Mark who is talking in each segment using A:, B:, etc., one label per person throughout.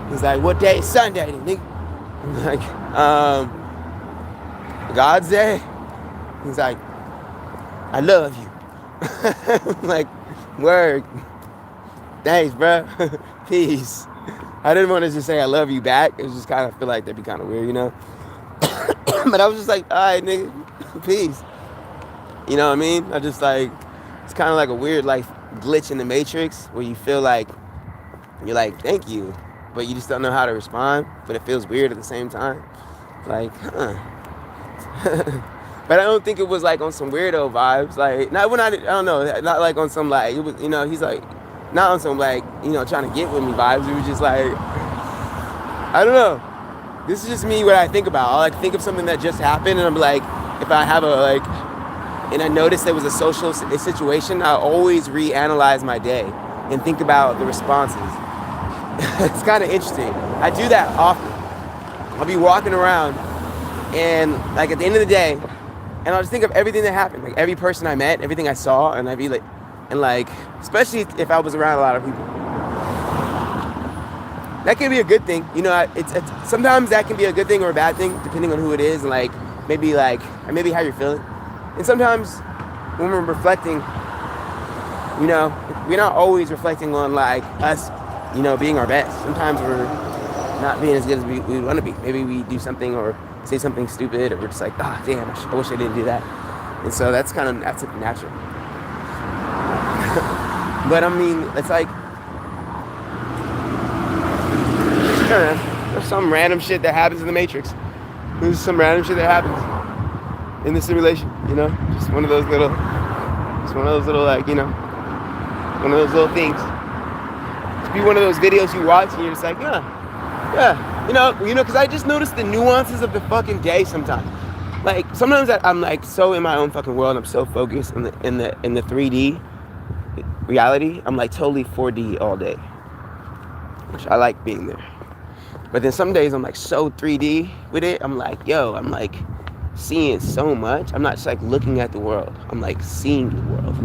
A: He's like, what day is Sunday, nigga? I'm like, God's day? He's like, I love you. I'm like, word. Thanks, bro. Peace. I didn't want to just say I love you back. It was just kind of feel like that'd be kind of weird, you know? But I was just like, all right, nigga, peace. You know what I mean? I just like, it's kind of like a weird like glitch in the matrix where you feel like, you're like, thank you, but you just don't know how to respond, but it feels weird at the same time. Like, huh. But I don't think it was like on some weirdo vibes. Like, not when I don't know, not like on some like, it was, you know, he's like, not on some like, you know, trying to get with me vibes. It was just like, I don't know. This is just me, what I think about. I'll like think of something that just happened, and I'm like, if I have a like, and I notice there was a social situation, I always reanalyze my day and think about the responses. It's kind of interesting. I do that often. I'll be walking around, and like at the end of the day, and I'll just think of everything that happened, like every person I met, everything I saw, and I'd be like, and like, especially if I was around a lot of people. That can be a good thing, you know. It's sometimes that can be a good thing or a bad thing, depending on who it is, and like maybe how you're feeling. And sometimes when we're reflecting, you know, we're not always reflecting on like us, you know, being our best. Sometimes we're not being as good as we want to be. Maybe we do something or say something stupid, or we're just like, ah, oh, damn, I wish I didn't do that. And so that's natural. But I mean, it's like, there's some random shit that happens in the Matrix. There's some random shit that happens in the simulation, you know? Just one of those little like, you know, one of those little things. Just be one of those videos you watch and you're just like, yeah, you know, because I just noticed the nuances of the fucking day sometimes. Like, sometimes I'm like so in my own fucking world, I'm so focused in the 3D reality. I'm like totally 4D all day, which I like being there. But then some days I'm like so 3D with it. I'm like, I'm like seeing so much. I'm not just like looking at the world. I'm like seeing the world,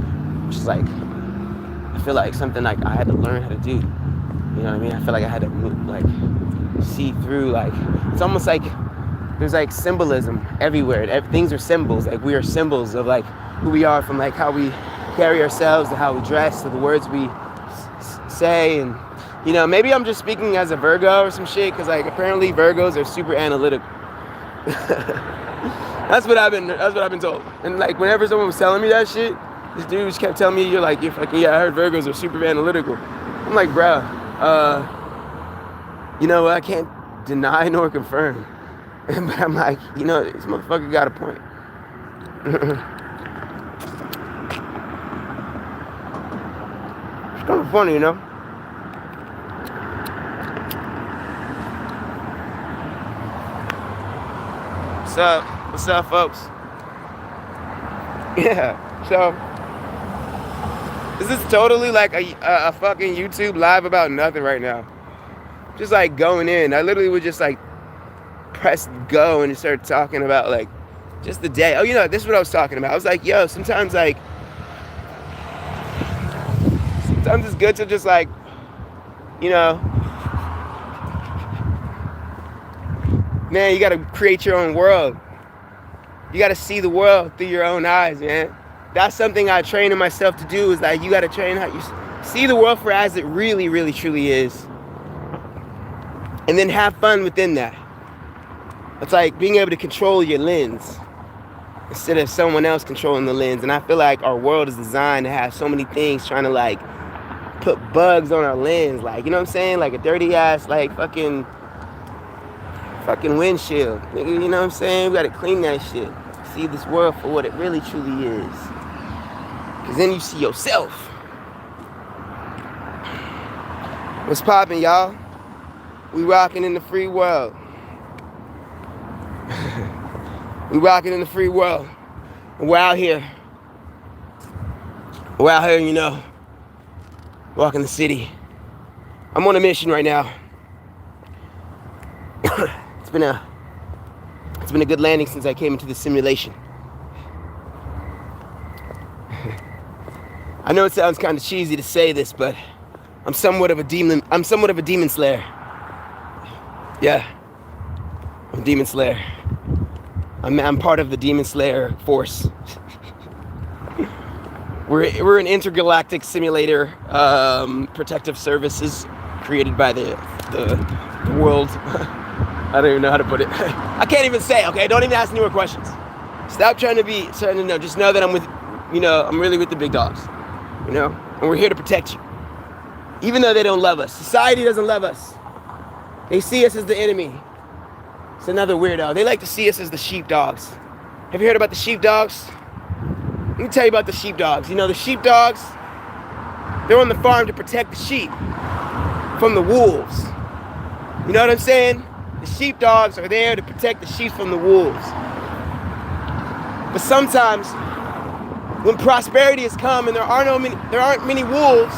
A: which is like, I feel like something like I had to learn how to do. You know what I mean? I feel like I had to move, like see through, like, it's almost like there's like symbolism everywhere. Things are symbols. Like we are symbols of like who we are, from like how we carry ourselves to how we dress to the words we say. And you know, maybe I'm just speaking as a Virgo or some shit, because like apparently Virgos are super analytical. That's what I've been told. And like whenever someone was telling me that shit, this dude just kept telling me, you're fucking, yeah, I heard Virgos are super analytical. I'm like, bro, you know, I can't deny nor confirm. But I'm like, you know, this motherfucker got a point. It's kind of funny, you know? What's up, folks? Yeah, so this is totally like a fucking YouTube live about nothing right now. Just like going in. I literally would just like press go and start talking about like just the day. Oh, you know, this is what I was talking about. I was like, yo, sometimes it's good to just like, you know, man, you gotta create your own world. You gotta see the world through your own eyes, man. That's something I train myself to do, is like you gotta train how you see the world for as it really, really, truly is. And then have fun within that. It's like being able to control your lens instead of someone else controlling the lens. And I feel like our world is designed to have so many things trying to like put bugs on our lens. Like, you know what I'm saying? Like a dirty ass, like fucking windshield. Nigga, you know what I'm saying? We gotta clean that shit. See this world for what it really truly is. Cause then you see yourself. What's poppin', y'all? We rockin' in the free world. We rockin' in the free world. And we're out here. We're out here, you know, walking the city. I'm on a mission right now. It's been a good landing since I came into the simulation. I know it sounds kind of cheesy to say this, but I'm somewhat of a demon slayer. Yeah, I'm Demon Slayer. I'm part of the Demon Slayer force. We're an intergalactic simulator, protective services created by the world. I don't even know how to put it. I can't even say. Okay, don't even ask any more questions. Stop trying to be certain to know. Just know that I'm with, I'm really with the big dogs. And we're here to protect you. Even though they don't love us. Society doesn't love us. They see us as the enemy. It's another weirdo. They like to see us as the sheepdogs. Have you heard about the sheepdogs? Let me tell you about the sheepdogs. The sheepdogs, they're on the farm to protect the sheep from the wolves. You know what I'm saying? The sheepdogs are there to protect the sheep from the wolves. But sometimes, when prosperity has come and there aren't many wolves,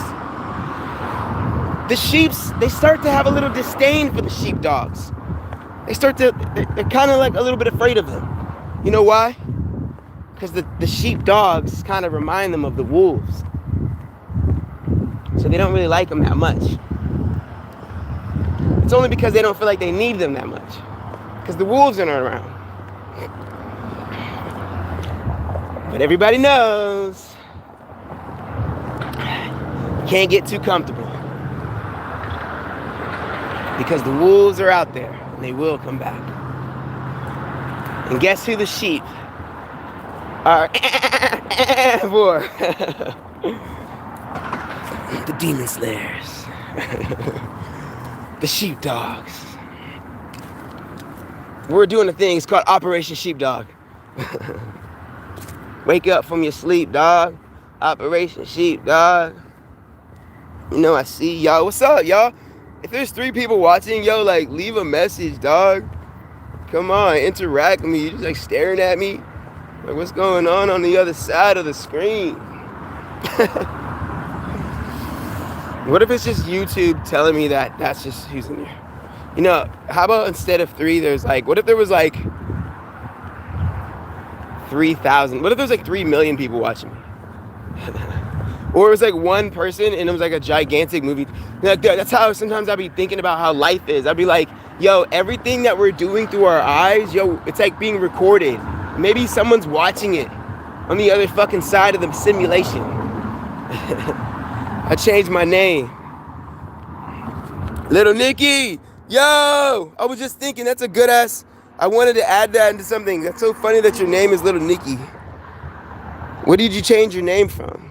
A: the sheeps, they start to have a little disdain for the sheepdogs. They're kind of like a little bit afraid of them. You know why? Because the sheepdogs kind of remind them of the wolves. So they don't really like them that much. It's only because they don't feel like they need them that much. Because the wolves aren't around. But everybody knows you can't get too comfortable. Because the wolves are out there and they will come back. And guess who the sheep are for? The Demon Slayers. The sheepdogs. We're doing a thing, it's called Operation Sheepdog. Wake up from your sleep, dog. Operation Sheepdog. I see y'all. What's up, y'all? If there's 3 people watching, leave a message, dog. Come on, interact with me. You're just staring at me. What's going on the other side of the screen? What if it's just YouTube telling me that that's just who's in here? How about instead of 3, there's what if there was 3,000? What if there was 3 million people watching me? Or it was 1 person and it was a gigantic movie. That's how sometimes I'll be thinking about how life is. I'll be like, yo, everything that we're doing through our eyes, it's being recorded. Maybe someone's watching it on the other fucking side of the simulation. I changed my name. Little Nicky, yo! I was just thinking that's a good ass. I wanted to add that into something. That's so funny that your name is Little Nicky. What did you change your name from?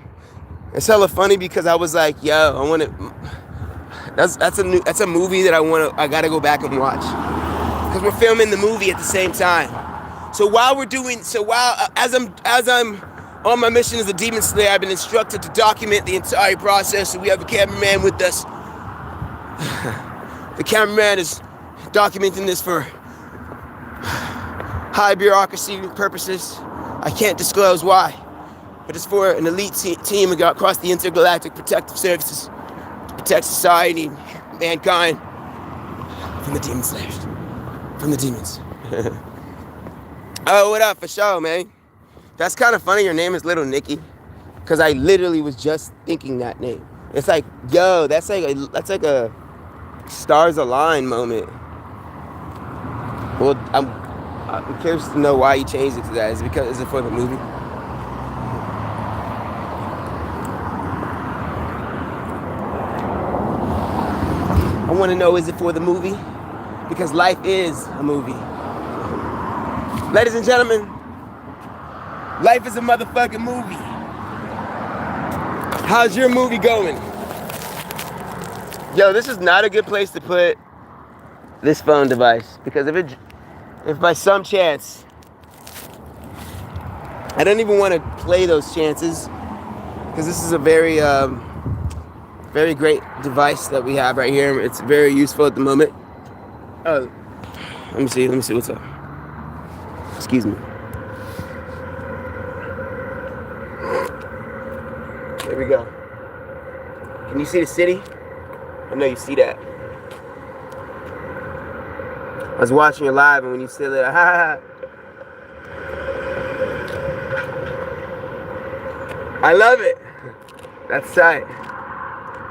A: It's hella funny because I was like, yo, I want to. That's a movie that I gotta go back and watch because we're filming the movie at the same time. So as I'm on my mission as a Demon Slayer, I've been instructed to document the entire process. So we have a cameraman with us. The cameraman is documenting this for high bureaucracy purposes. I can't disclose why. But it's for an elite team across the intergalactic protective services to protect society and mankind from the Demon Slayers. From the demons. Oh, what up, for sure, man? That's kind of funny your name is Little Nicky. Because I literally was just thinking that name. It's yo, that's like a stars align moment. Well, I'm curious to know why you changed it to that. Is it for the movie? I want to know, is it for the movie? Because life is a movie. Ladies and gentlemen, life is a motherfucking movie. How's your movie going? Yo, this is not a good place to put this phone device. Because if by some chance, I don't even want to play those chances. Because this is a very great device that we have right here. It's very useful at the moment. Oh, let me see what's up. Excuse me. There we go. Can you see the city? I know you see that. I was watching it live, and when you said that, I love it. That's tight.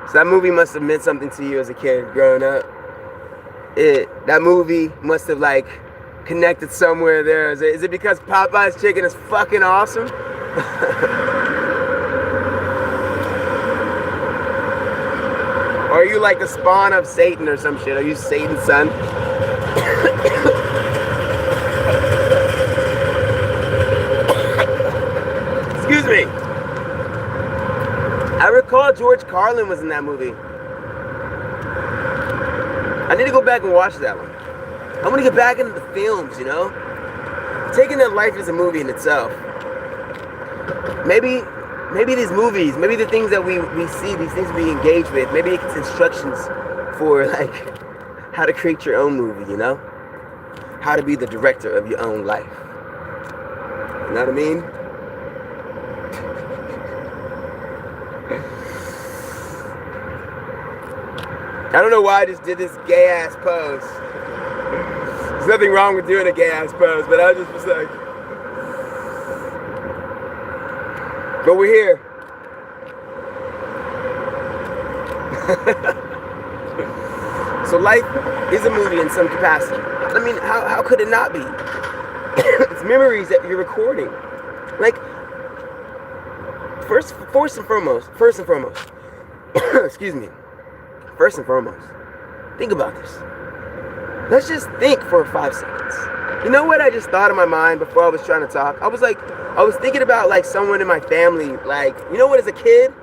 A: So that movie must have meant something to you as a kid growing up. that movie must have like connected somewhere there. Is it because Popeye's chicken is fucking awesome? Or are you like the spawn of Satan or some shit? Are you Satan's son? Excuse me. I recall George Carlin was in that movie. I need to go back and watch that one. I want to get back into the films, you know? Taking that life as a movie in itself. Maybe these movies, maybe the things that we see, these things we engage with, maybe it's instructions for like how to create your own movie, you know? How to be the director of your own life. You know what I mean? I don't know why I just did this gay ass pose. There's nothing wrong with doing a gay ass pose, but I just was like, but we're here. So life is a movie in some capacity. I mean, how could it not be? It's memories that you're recording. Like, first and foremost, excuse me. First and foremost, think about this. Let's just think for 5 seconds. You know what I just thought in my mind before I was trying to talk? I was thinking about like someone in my family, like, you know what, as a kid,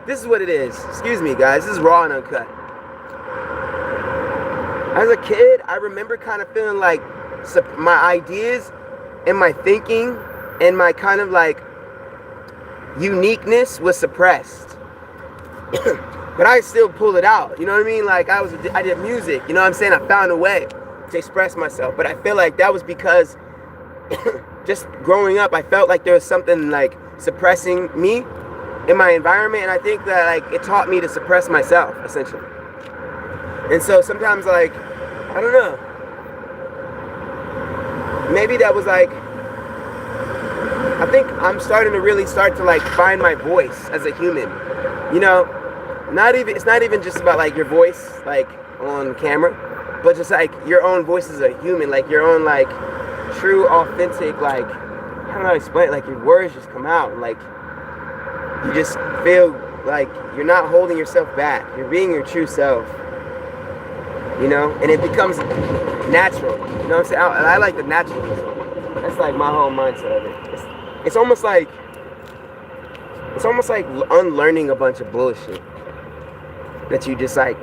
A: this is what it is. Excuse me, guys, this is raw and uncut. As a kid, I remember kind of feeling like my ideas and my thinking and my kind of like uniqueness was suppressed. But I still pulled it out, you know what I mean? Like I did music, you know what I'm saying? I found a way to express myself, but I feel like that was because just growing up, I felt like there was something like suppressing me in my environment, and I think that like it taught me to suppress myself, essentially. And so sometimes, like, I don't know, maybe that was like, I think I'm starting to really start to like find my voice as a human, you know? It's not even just about like your voice like on camera, but just like your own voice as a human, like your own like true authentic, like, I don't know how to explain it, like your words just come out and like you just feel like you're not holding yourself back, you're being your true self, you know, and it becomes natural, you know what I'm saying? I like the naturalism. That's like my whole mindset of it. It's almost like unlearning a bunch of bullshit that you just like,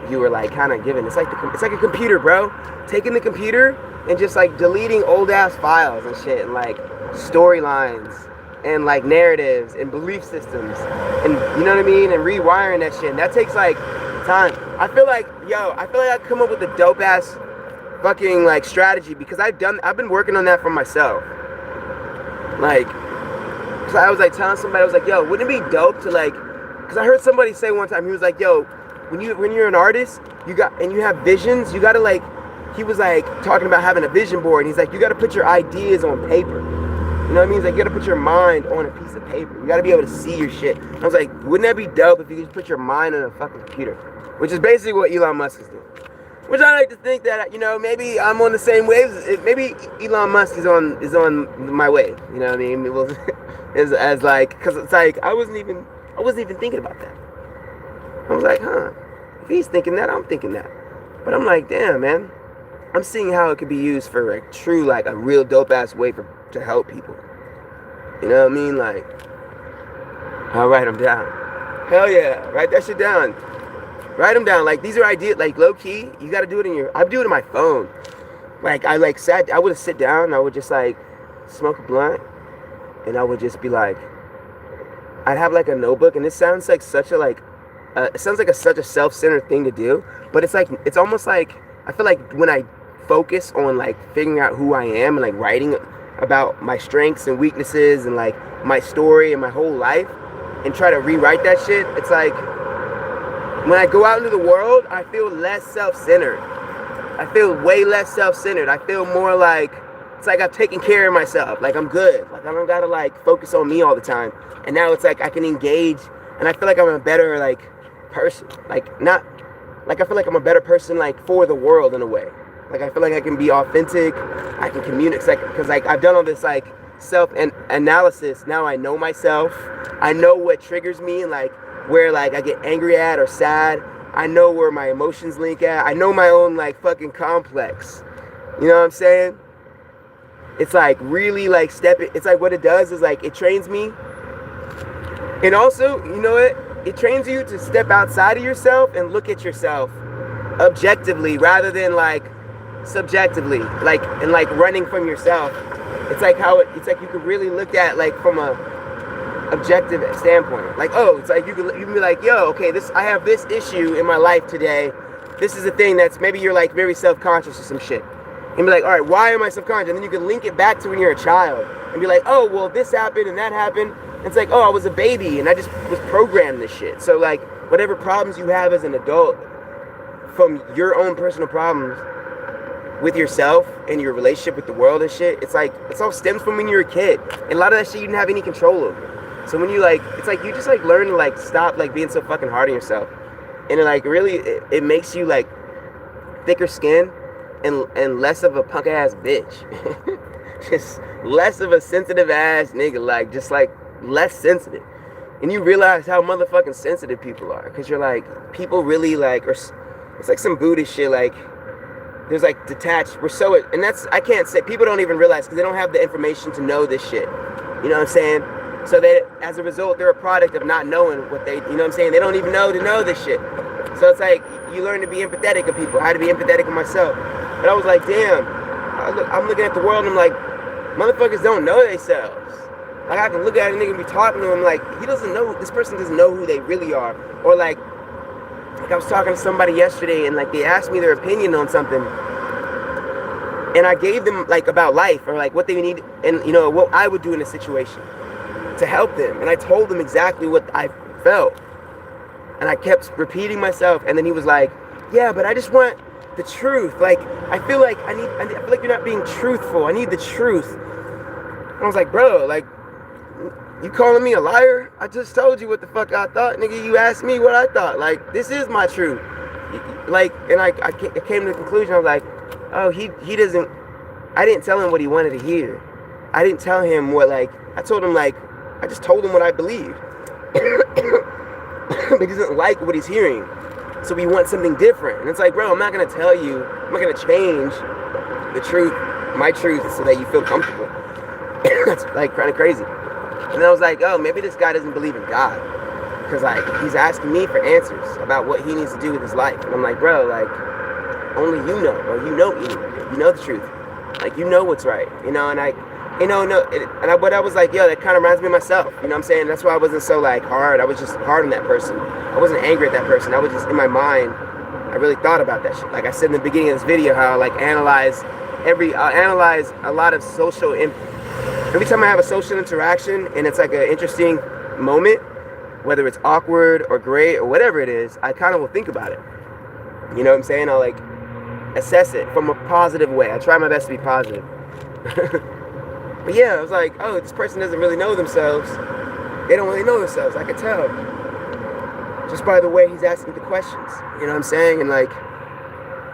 A: you were like kind of given. It's like a computer, bro. Taking the computer and just like deleting old ass files and shit, and like storylines and like narratives and belief systems, and you know what I mean, and rewiring that shit. And that takes like time. I feel like I come up with a dope ass fucking like strategy because I've been working on that for myself. Like, so I was like telling somebody, I was like, yo, wouldn't it be dope to like, because I heard somebody say one time, he was like, yo, when you're an artist, you have visions, you gotta like, he was like talking about having a vision board, and he's like, you gotta put your ideas on paper. You know what I mean? He's like, you gotta put your mind on a piece of paper. You gotta be able to see your shit. I was like, wouldn't that be dope if you could just put your mind on a fucking computer? Which is basically what Elon Musk is doing. Which I like to think that, you know, maybe I'm on the same waves. Maybe Elon Musk is on my wave. You know what I mean? It was as like, because it's like I wasn't even thinking about that. I was like, huh? If he's thinking that, I'm thinking that. But I'm like, damn, man. I'm seeing how it could be used for a true, like a real dope ass way to help people. You know what I mean? Like, I'll write them down. Hell yeah, write that shit down. Write them down. Like, these are ideas, like low key. You gotta do it I do it on my phone. Like, I would sit down and I would just like smoke a blunt, and I would just be like, I'd have like a notebook, and it sounds like such a such a self-centered thing to do, but it's almost like, I feel like when I focus on like figuring out who I am and like writing about my strengths and weaknesses and like my story and my whole life and try to rewrite that shit, it's like when I go out into the world, I feel less self-centered. I feel way less self-centered. I feel more like, it's like I've taken care of myself. Like I'm good. Like I don't gotta like focus on me all the time. And now it's like I can engage, and I feel like I'm a better like person. Like not like I feel like I'm a better person like for the world in a way. Like I feel like I can be authentic, I can communicate, because like I've done all this like self-analysis. Now I know myself, I know what triggers me and like where like I get angry at or sad. I know where my emotions link at. I know my own like fucking complex. You know what I'm saying? It's like really like it's like what it does is like it trains me. And also, you know what? It trains you to step outside of yourself and look at yourself objectively rather than like subjectively, like and like running from yourself. It's like it's like you could really look at like from a objective standpoint. Like, oh, it's like you can be like, yo, okay, I have this issue in my life today. This is a thing that's maybe you're like very self-conscious or some shit. And be like, all right, why am I self-conscious? And then you can link it back to when you're a child and be like, oh, well, this happened and that happened. And it's like, oh, I was a baby and I just was programmed this shit. So like whatever problems you have as an adult from your own personal problems with yourself and your relationship with the world and shit, it's like it's all stems from when you were a kid. And a lot of that shit you didn't have any control over. So when you like, it's like you just like learn to like stop like being so fucking hard on yourself. And it like really, it makes you like thicker skin and less of a punk ass bitch. Just less of a sensitive ass nigga, like just like less sensitive. And you realize how motherfucking sensitive people are. Cause you're like, people really like, or it's like some Buddhist shit, like there's like detached, we're so, and that's, I can't say, people don't even realize because they don't have the information to know this shit. You know what I'm saying? So that as a result, they're a product of not knowing what they, you know what I'm saying? They don't even know to know this shit. So it's like, you learn to be empathetic of people. I had to be empathetic of myself. But I was like, damn, I'm looking at the world and I'm like, motherfuckers don't know themselves. Like I can look at a nigga and be talking to him like, he doesn't know, this person doesn't know who they really are. Or like I was talking to somebody yesterday and like they asked me their opinion on something. And I gave them like about life or like what they need and you know, what I would do in a situation to help them. And I told them exactly what I felt. And I kept repeating myself. And then he was like, yeah, but I just want the truth. Like, I feel like I feel like you're not being truthful. I need the truth. And I was like, bro, like, you calling me a liar? I just told you what the fuck I thought, nigga. You asked me what I thought. Like, this is my truth. Like, and I came to the conclusion. I was like, oh, he doesn't, I didn't tell him what he wanted to hear. I didn't tell him what, like, I told him, like, I just told him what I believed. But he doesn't like what he's hearing. So he wants something different. And it's like, bro, I'm not going to tell you, I'm not going to change the truth, my truth, so that you feel comfortable. That's like kind of crazy. And then I was like, oh, maybe this guy doesn't believe in God. Because like, he's asking me for answers about what he needs to do with his life. And I'm like, bro, like, only you know, or you know the truth. Like, you know what's right, you know, and I, you know, but I was like, yo, that kind of reminds me of myself, you know what I'm saying? That's why I wasn't so like hard. I was just hard on that person. I wasn't angry at that person. I was just in my mind, I really thought about that shit. Like I said in the beginning of this video, how I like analyze a lot of social, every time I have a social interaction and it's like an interesting moment, whether it's awkward or great or whatever it is, I kind of will think about it. You know what I'm saying? I'll like assess it from a positive way. I try my best to be positive. But yeah, I was like, oh, this person doesn't really know themselves. They don't really know themselves. I could tell just by the way he's asking the questions. You know what I'm saying? And like,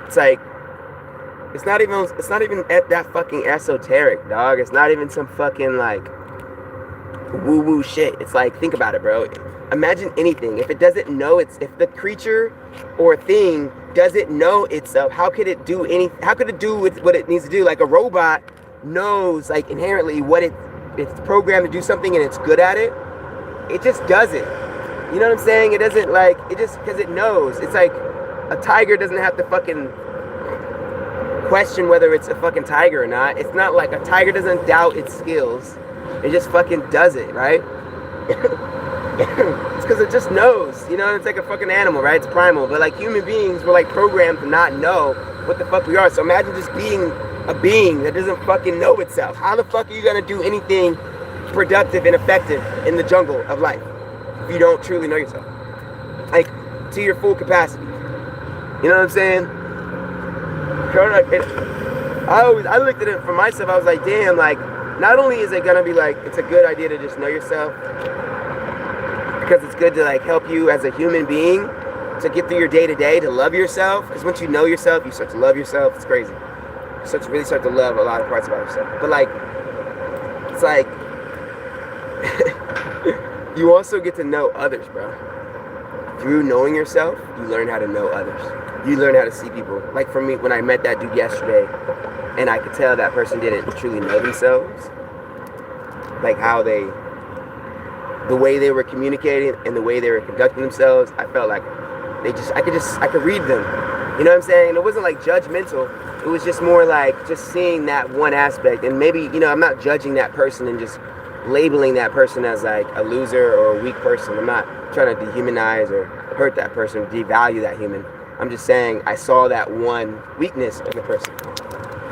A: it's like, it's not even that fucking esoteric, dog. It's not even some fucking like woo-woo shit. It's like, think about it, bro. Imagine anything. If it doesn't know if the creature or thing doesn't know itself, how could it do with what it needs to do? Like a robot knows like inherently what it's programmed to do something and it's good at it. It just does it. You know what I'm saying? It doesn't like, it just, because it knows. It's like a tiger doesn't have to fucking question whether it's a fucking tiger or not. It's not like a tiger doesn't doubt its skills. It just fucking does it, right? It's because it just knows, you know, it's like a fucking animal, right? It's primal. But like human beings, we're like programmed to not know what the fuck we are. So imagine just being a being that doesn't fucking know itself. How the fuck are you gonna do anything productive and effective in the jungle of life if you don't truly know yourself? Like, to your full capacity. You know what I'm saying? I looked at it for myself, I was like, damn, like, not only is it gonna be like, it's a good idea to just know yourself, because it's good to like help you as a human being, to get through your day to day, to love yourself. Because once you know yourself, you start to love yourself. It's crazy. You start to really start to love a lot of parts about yourself. But like, it's like you also get to know others, bro. Through knowing yourself, you learn how to know others. You learn how to see people. Like for me, when I met that dude yesterday, and I could tell that person didn't truly know themselves, like how the way they were communicating and the way they were conducting themselves, I felt like I could read them. You know what I'm saying? And it wasn't like judgmental. It was just more like just seeing that one aspect. And maybe, you know, I'm not judging that person and just labeling that person as like a loser or a weak person. I'm not trying to dehumanize or hurt that person, devalue that human. I'm just saying I saw that one weakness in the person.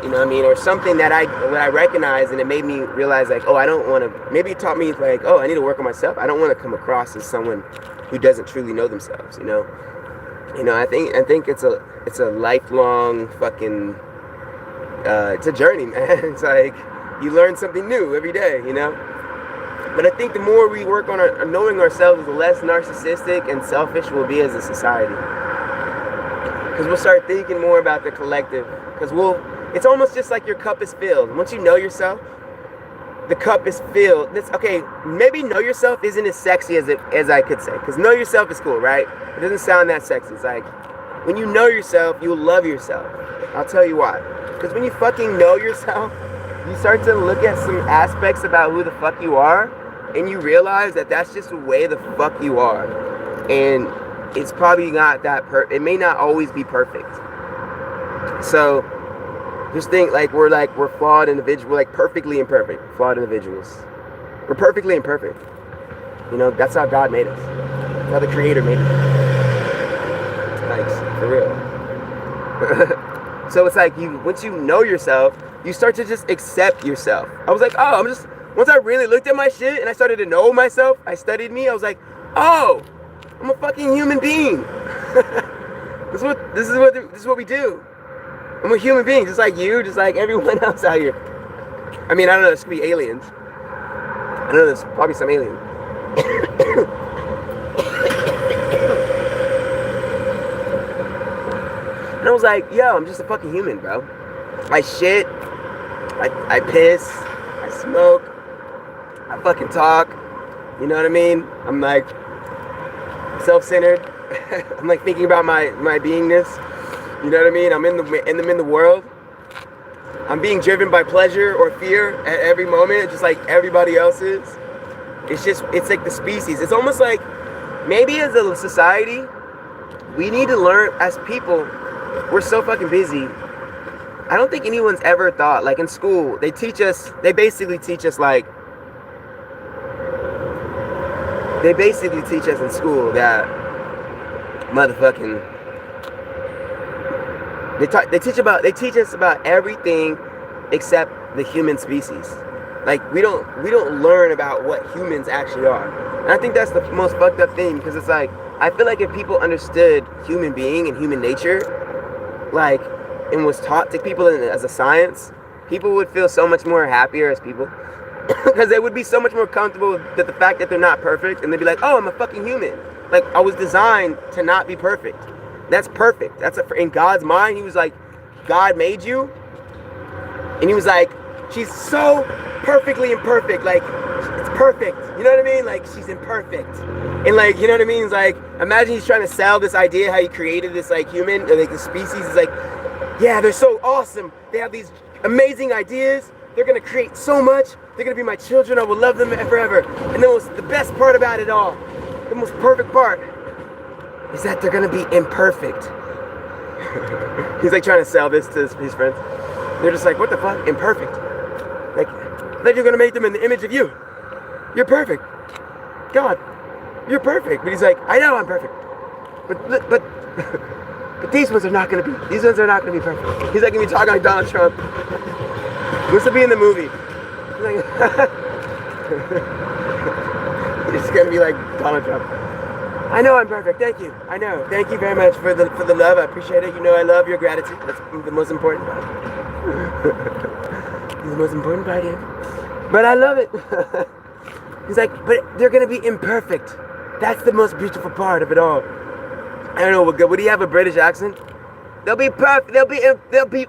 A: You know what I mean? Or something that I recognized, and it made me realize like, oh, I don't want to, maybe it taught me like, oh, I need to work on myself. I don't want to come across as someone who doesn't truly know themselves, you know? You know, I think it's a lifelong fucking, it's a journey, man. It's like, you learn something new every day, you know? But I think the more we work on knowing ourselves, the less narcissistic and selfish we'll be as a society. Because we'll start thinking more about the collective. Because it's almost just like your cup is filled. Once you know yourself, the cup is filled. Okay, maybe know yourself isn't as sexy as I could say. Because know yourself is cool, right? It doesn't sound that sexy. It's like, when you know yourself, you'll love yourself. I'll tell you why. Because when you fucking know yourself, you start to look at some aspects about who the fuck you are, and you realize that that's just the way the fuck you are. And it's probably not that it may not always be perfect. So just think like we're flawed individuals. We're like perfectly imperfect, flawed individuals. We're perfectly imperfect. You know, that's how God made us. That's how the Creator made us. Like, for real. So it's like once you know yourself, you start to just accept yourself. I was like, oh, once I really looked at my shit and I started to know myself, I studied me, I was like, oh, I'm a fucking human being. This is what we do. I'm a human being, just like you, just like everyone else out here. I mean, I don't know, this could be aliens. I know there's probably some aliens. And I was like, yo, I'm just a fucking human, bro. I shit, I piss, I smoke, I fucking talk. You know what I mean? I'm like self-centered. I'm like thinking about my beingness. You know what I mean? I'm in the world. I'm being driven by pleasure or fear at every moment, just like everybody else is. It's like the species. It's almost like maybe as a society, we need to learn as people. We're so fucking busy. I don't think anyone's ever thought, like in school, they basically teach us in school that motherfucking, they teach us about everything except the human species. Like we don't learn about what humans actually are. And I think that's the most fucked up thing, because it's like, I feel like if people understood human being and human nature, like, and was taught to people as a science, people would feel so much more happier as people. Because they would be so much more comfortable with the fact that they're not perfect, and they'd be like, oh, I'm a fucking human. Like, I was designed to not be perfect. That's perfect. In God's mind, he was like, God made you, and he was like, she's so perfectly imperfect. Like, it's perfect. You know what I mean? Like, she's imperfect. And like, you know what I mean? It's like, imagine he's trying to sell this idea how he created this like human, or like the species. Is like, yeah, they're so awesome. They have these amazing ideas. They're gonna create so much. They're gonna be my children. I will love them forever. And the best part about it all, the most perfect part, is that they're gonna be imperfect. He's like trying to sell this to his friends. They're just like, what the fuck? Imperfect. Like, you're gonna make them in the image of you. You're perfect. God, you're perfect. But he's like, I know I'm perfect. But these ones are not gonna be perfect. He's like gonna be talking like Donald Trump. Wants to be in the movie. Like, it's gonna be like Donald Trump. I know I'm perfect. Thank you. I know. Thank you very much for the love. I appreciate it. You know I love your gratitude. That's the most important part. It's the most important part here. But I love it. He's like, but they're gonna be imperfect. That's the most beautiful part of it all. I don't know, would he have a British accent? They'll be perfect. They'll be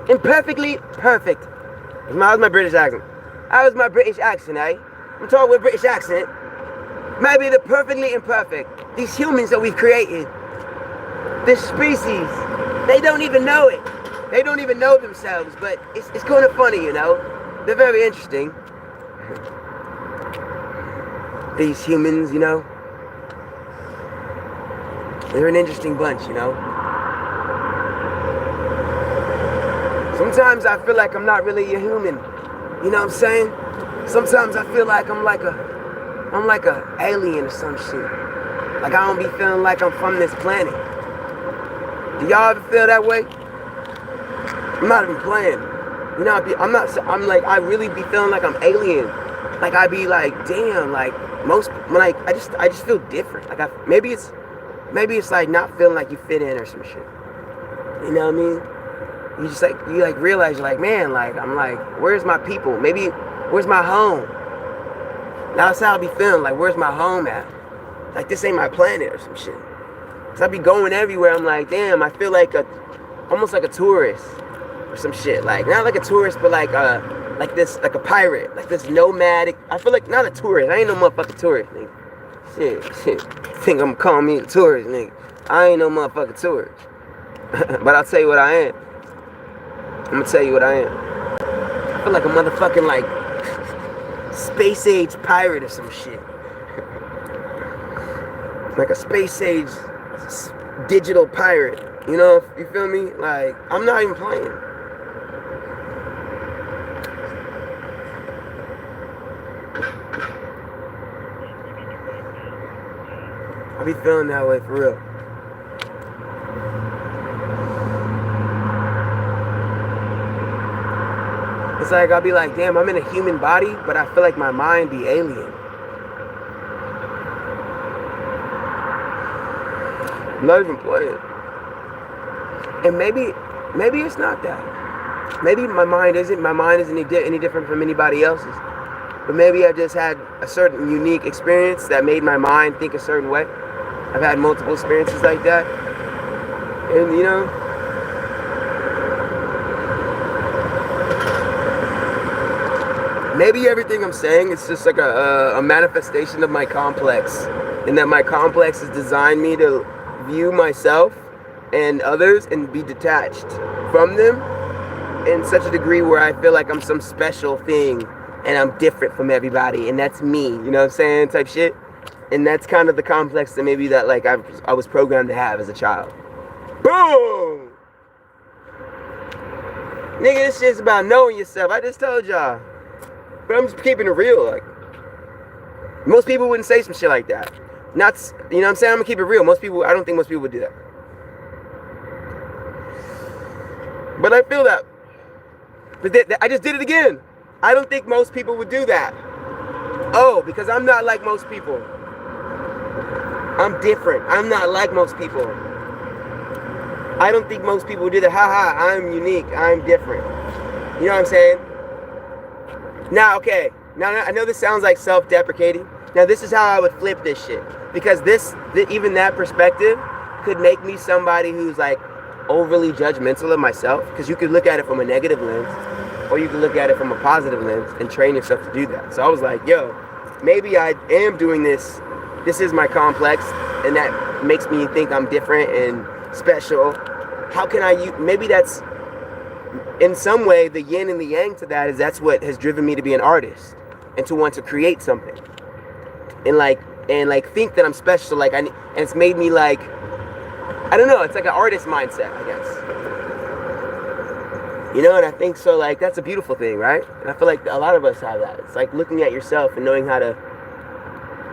A: imperfectly perfect. How's my British accent? How's my British accent, eh? I'm talking with British accent. Maybe they're perfectly imperfect. These humans that we've created, this species, they don't even know it. They don't even know themselves, but it's kind of funny, you know? They're very interesting. These humans, you know? They're an interesting bunch, you know? Sometimes I feel like I'm not really a human. You know what I'm saying? Sometimes I feel like I'm like a alien or some shit. Like I don't be feeling like I'm from this planet. Do y'all ever feel that way? I'm not even playing. You know, I really be feeling like I'm alien. Like I be like, damn, like I just feel different. Like maybe it's like not feeling like you fit in or some shit. You know what I mean? You realize you're like, man, like I'm like, where's my people? Maybe where's my home? That's how I be feeling, like where's my home at? Like this ain't my planet or some shit. Cause I be going everywhere. I'm like, damn, I feel like almost like a tourist or some shit. Like not like a tourist, but like a pirate, like this nomadic. I feel like not a tourist. I ain't no motherfucking tourist, nigga. Shit. Think I'm calling me a tourist, nigga? I ain't no motherfucking tourist. But I'll tell you what I am. I'm gonna tell you what I am. I feel like a motherfucking like space age pirate or some shit. Like a space age digital pirate. You know, you feel me? Like I'm not even playing. I be feeling that way for real. It's like I'll be like, damn, I'm in a human body, but I feel like my mind be alien. I'm not even playing. And maybe it's not that. Maybe my mind isn't any different from anybody else's. But maybe I just had a certain unique experience that made my mind think a certain way. I've had multiple experiences like that. And you know, maybe everything I'm saying is just like a manifestation of my complex. And that my complex has designed me to view myself and others and be detached from them in such a degree where I feel like I'm some special thing and I'm different from everybody and that's me, you know what I'm saying, type shit. And that's kind of the complex that maybe that like I was programmed to have as a child. Boom! Nigga, this shit's about knowing yourself. I just told y'all. But I'm just keeping it real. Like, most people wouldn't say some shit like that. Not, you know what I'm saying? I'm gonna keep it real. I don't think most people would do that. But I feel that. But I just did it again. I don't think most people would do that. Oh, because I'm not like most people. I'm different. I'm not like most people. I don't think most people would do that. Ha, I'm unique. I'm different. You know what I'm saying? Now, okay. Now, I know this sounds like self-deprecating. Now, this is how I would flip this shit. Because even that perspective could make me somebody who's like overly judgmental of myself. Because you could look at it from a negative lens. Or you could look at it from a positive lens and train yourself to do that. So I was like, yo, maybe I am doing this. This is my complex. And that makes me think I'm different and special. How can maybe that's, in some way, the yin and the yang to that is that's what has driven me to be an artist. And to want to create something. And think that I'm special. And it's made me like, I don't know, it's like an artist mindset, I guess. You know, and I think so, like, that's a beautiful thing, right? And I feel like a lot of us have that. It's like looking at yourself and knowing how to,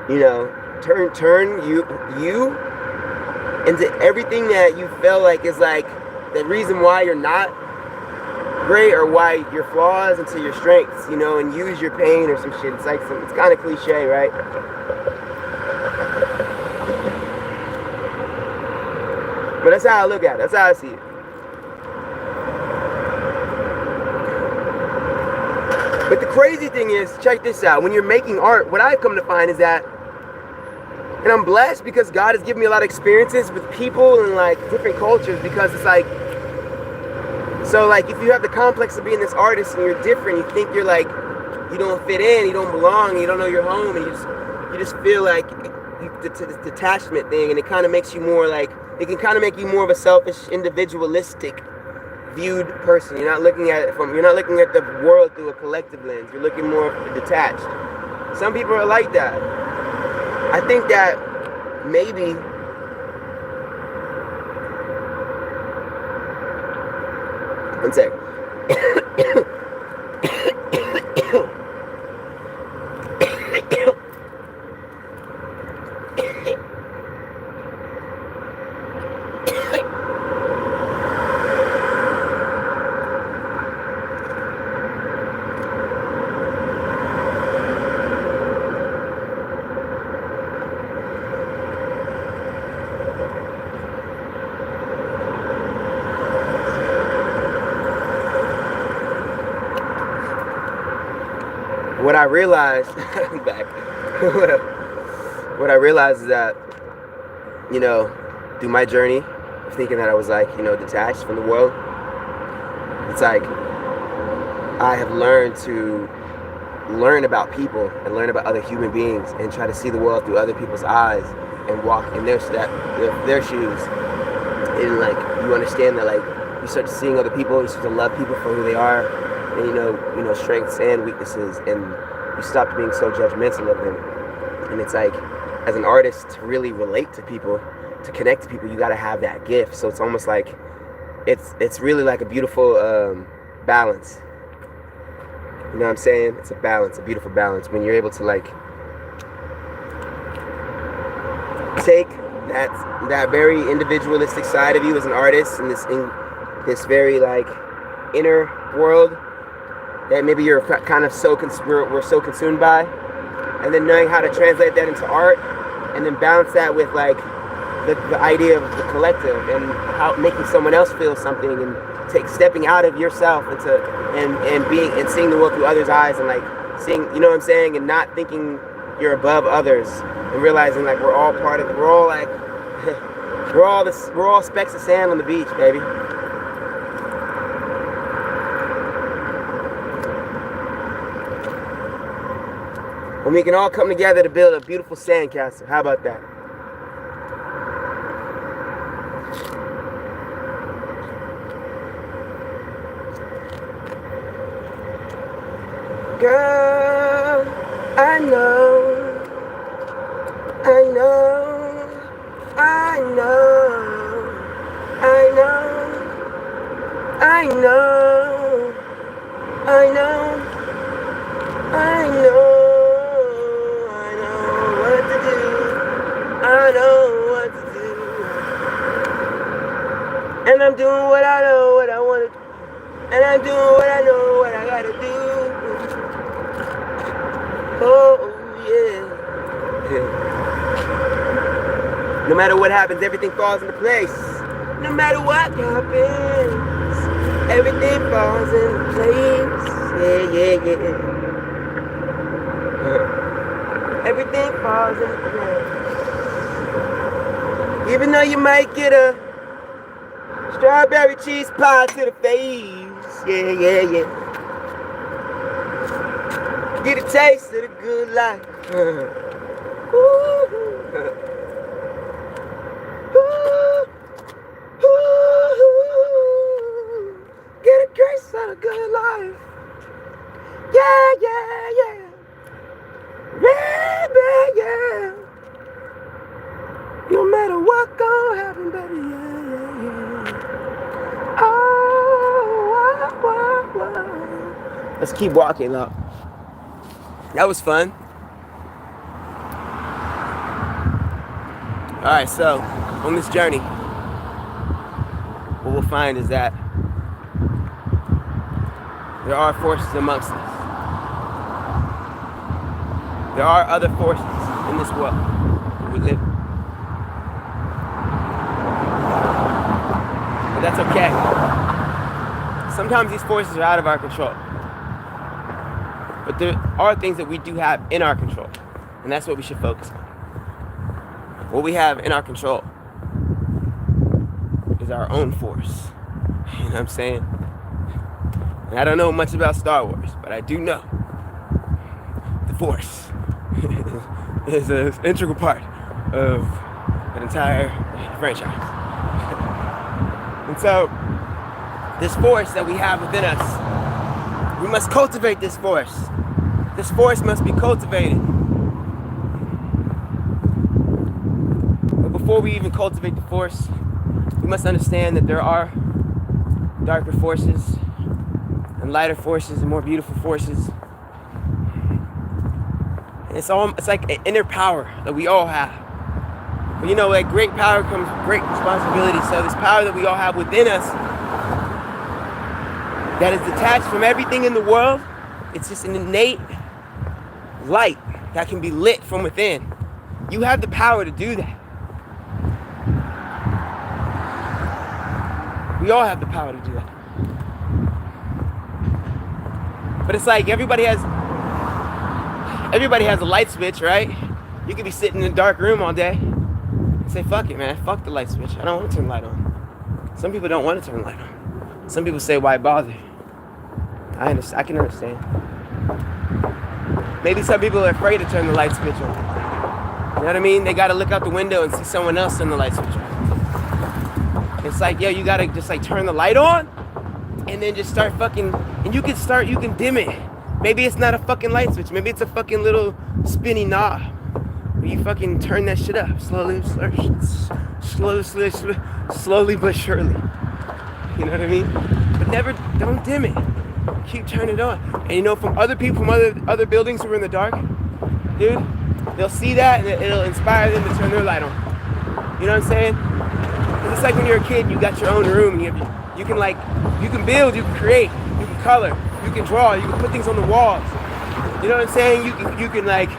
A: you know, turn you into everything that you feel like is like the reason why you're not great or why your flaws into your strengths, you know, and use your pain or some shit. It's like it's kind of cliche, right? But that's how I look at it. That's how I see it. But the crazy thing is, check this out. When you're making art, what I've come to find is that And I'm blessed because God has given me a lot of experiences with people and like different cultures, because it's like, so like if you have the complex of being this artist and you're different, you think you're like, you don't fit in, you don't belong, you don't know your home, and you just feel like this detachment thing, and it kind of makes you more like, it can kind of make you more of a selfish, individualistic viewed person. You're not looking at it you're not looking at the world through a collective lens. You're looking more detached. Some people are like that. I think that maybe one sec. What I realized, I'm back. What I realized is that, you know, through my journey of thinking that I was like, you know, detached from the world, it's like I have learned to learn about people and learn about other human beings and try to see the world through other people's eyes and walk in their shoes. And like, you understand that, like, you start seeing other people, you start to love people for who they are, and you know strengths and weaknesses, and you stop being so judgmental of them. And it's like, as an artist, to really relate to people, to connect to people, you got to have that gift. So it's almost like it's really like a beautiful balance. You know what I'm saying? It's a balance, a beautiful balance, when you're able to like take that very individualistic side of you as an artist, and this very like inner world that maybe you're kind of we're so consumed by, and then knowing how to translate that into art, and then balance that with like the idea of the collective, and how making someone else feel something, and stepping out of yourself and seeing the world through others' eyes, and like seeing, you know what I'm saying, and not thinking you're above others, and realizing like we're all like we're all specks of sand on the beach, baby. And we can all come together to build a beautiful sandcastle. How about that? Girl, I know, I know, I know, I know, I know, I know, I know. I know what to do, and I'm doing what I know, what I want to do, and I'm doing what I know, what I gotta do. Oh yeah. No matter what happens, everything falls into place. No matter what happens, everything falls into place. Yeah. Everything falls into place. Even though you might get a strawberry cheese pie to the face. Yeah. Get a taste of the good life. Get a taste of the good life. Yeah. Yeah. No matter what gon' happen, baby, yeah. Oh. Let's keep walking up. That was fun. Alright, so on this journey, what we'll find is that there are forces amongst us. There are other forces in this world that we live in. But that's okay. Sometimes these forces are out of our control. But there are things that we do have in our control. And that's what we should focus on. What we have in our control is our own force. You know what I'm saying? And I don't know much about Star Wars, but I do know the force is an integral part of an entire franchise. And so, this force that we have within us, we must cultivate this force. This force must be cultivated. But before we even cultivate the force, we must understand that there are darker forces and lighter forces and more beautiful forces. And it's like an inner power that we all have. But you know, like great power comes with great responsibility. So this power that we all have within us that is detached from everything in the world, it's just an innate light that can be lit from within. You have the power to do that. We all have the power to do that. But it's like everybody has a light switch, right? You could be sitting in a dark room all day and say, fuck it, man, fuck the light switch. I don't want to turn the light on. Some people don't want to turn the light on. Some people say, why bother? I can understand. Maybe some people are afraid to turn the light switch on. You know what I mean? They gotta look out the window and see someone else turn the light switch on. It's like, yo, you gotta just like turn the light on and then just start fucking, and you can dim it. Maybe it's not a fucking light switch. Maybe it's a fucking little spinny knob. Where you fucking turn that shit up slowly but surely. You know what I mean? But never, don't dim it. Keep turning it on. And you know, from other people, from other buildings who are in the dark, dude, they'll see that and it'll inspire them to turn their light on. You know what I'm saying? 'Cause it's like when you're a kid, you got your own room. You can build, you can create, you can color, you can draw, you can put things on the walls. You know what I'm saying? You can like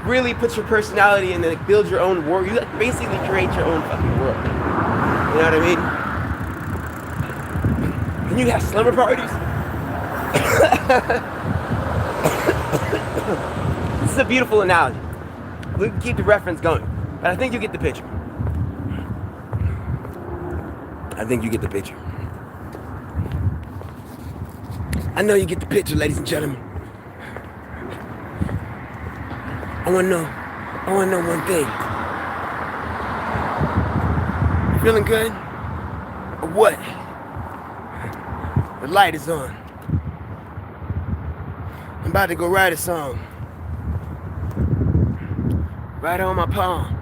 A: really put your personality in and like build your own world. You like basically create your own fucking world. You know what I mean? And you have slumber parties. This is a beautiful analogy. We can keep the reference going, but I think you get the picture. I know you get the picture, ladies and gentlemen. I wanna know one thing. Feeling good? Or what? The light is on. I'm about to go write a song. Right on my palm.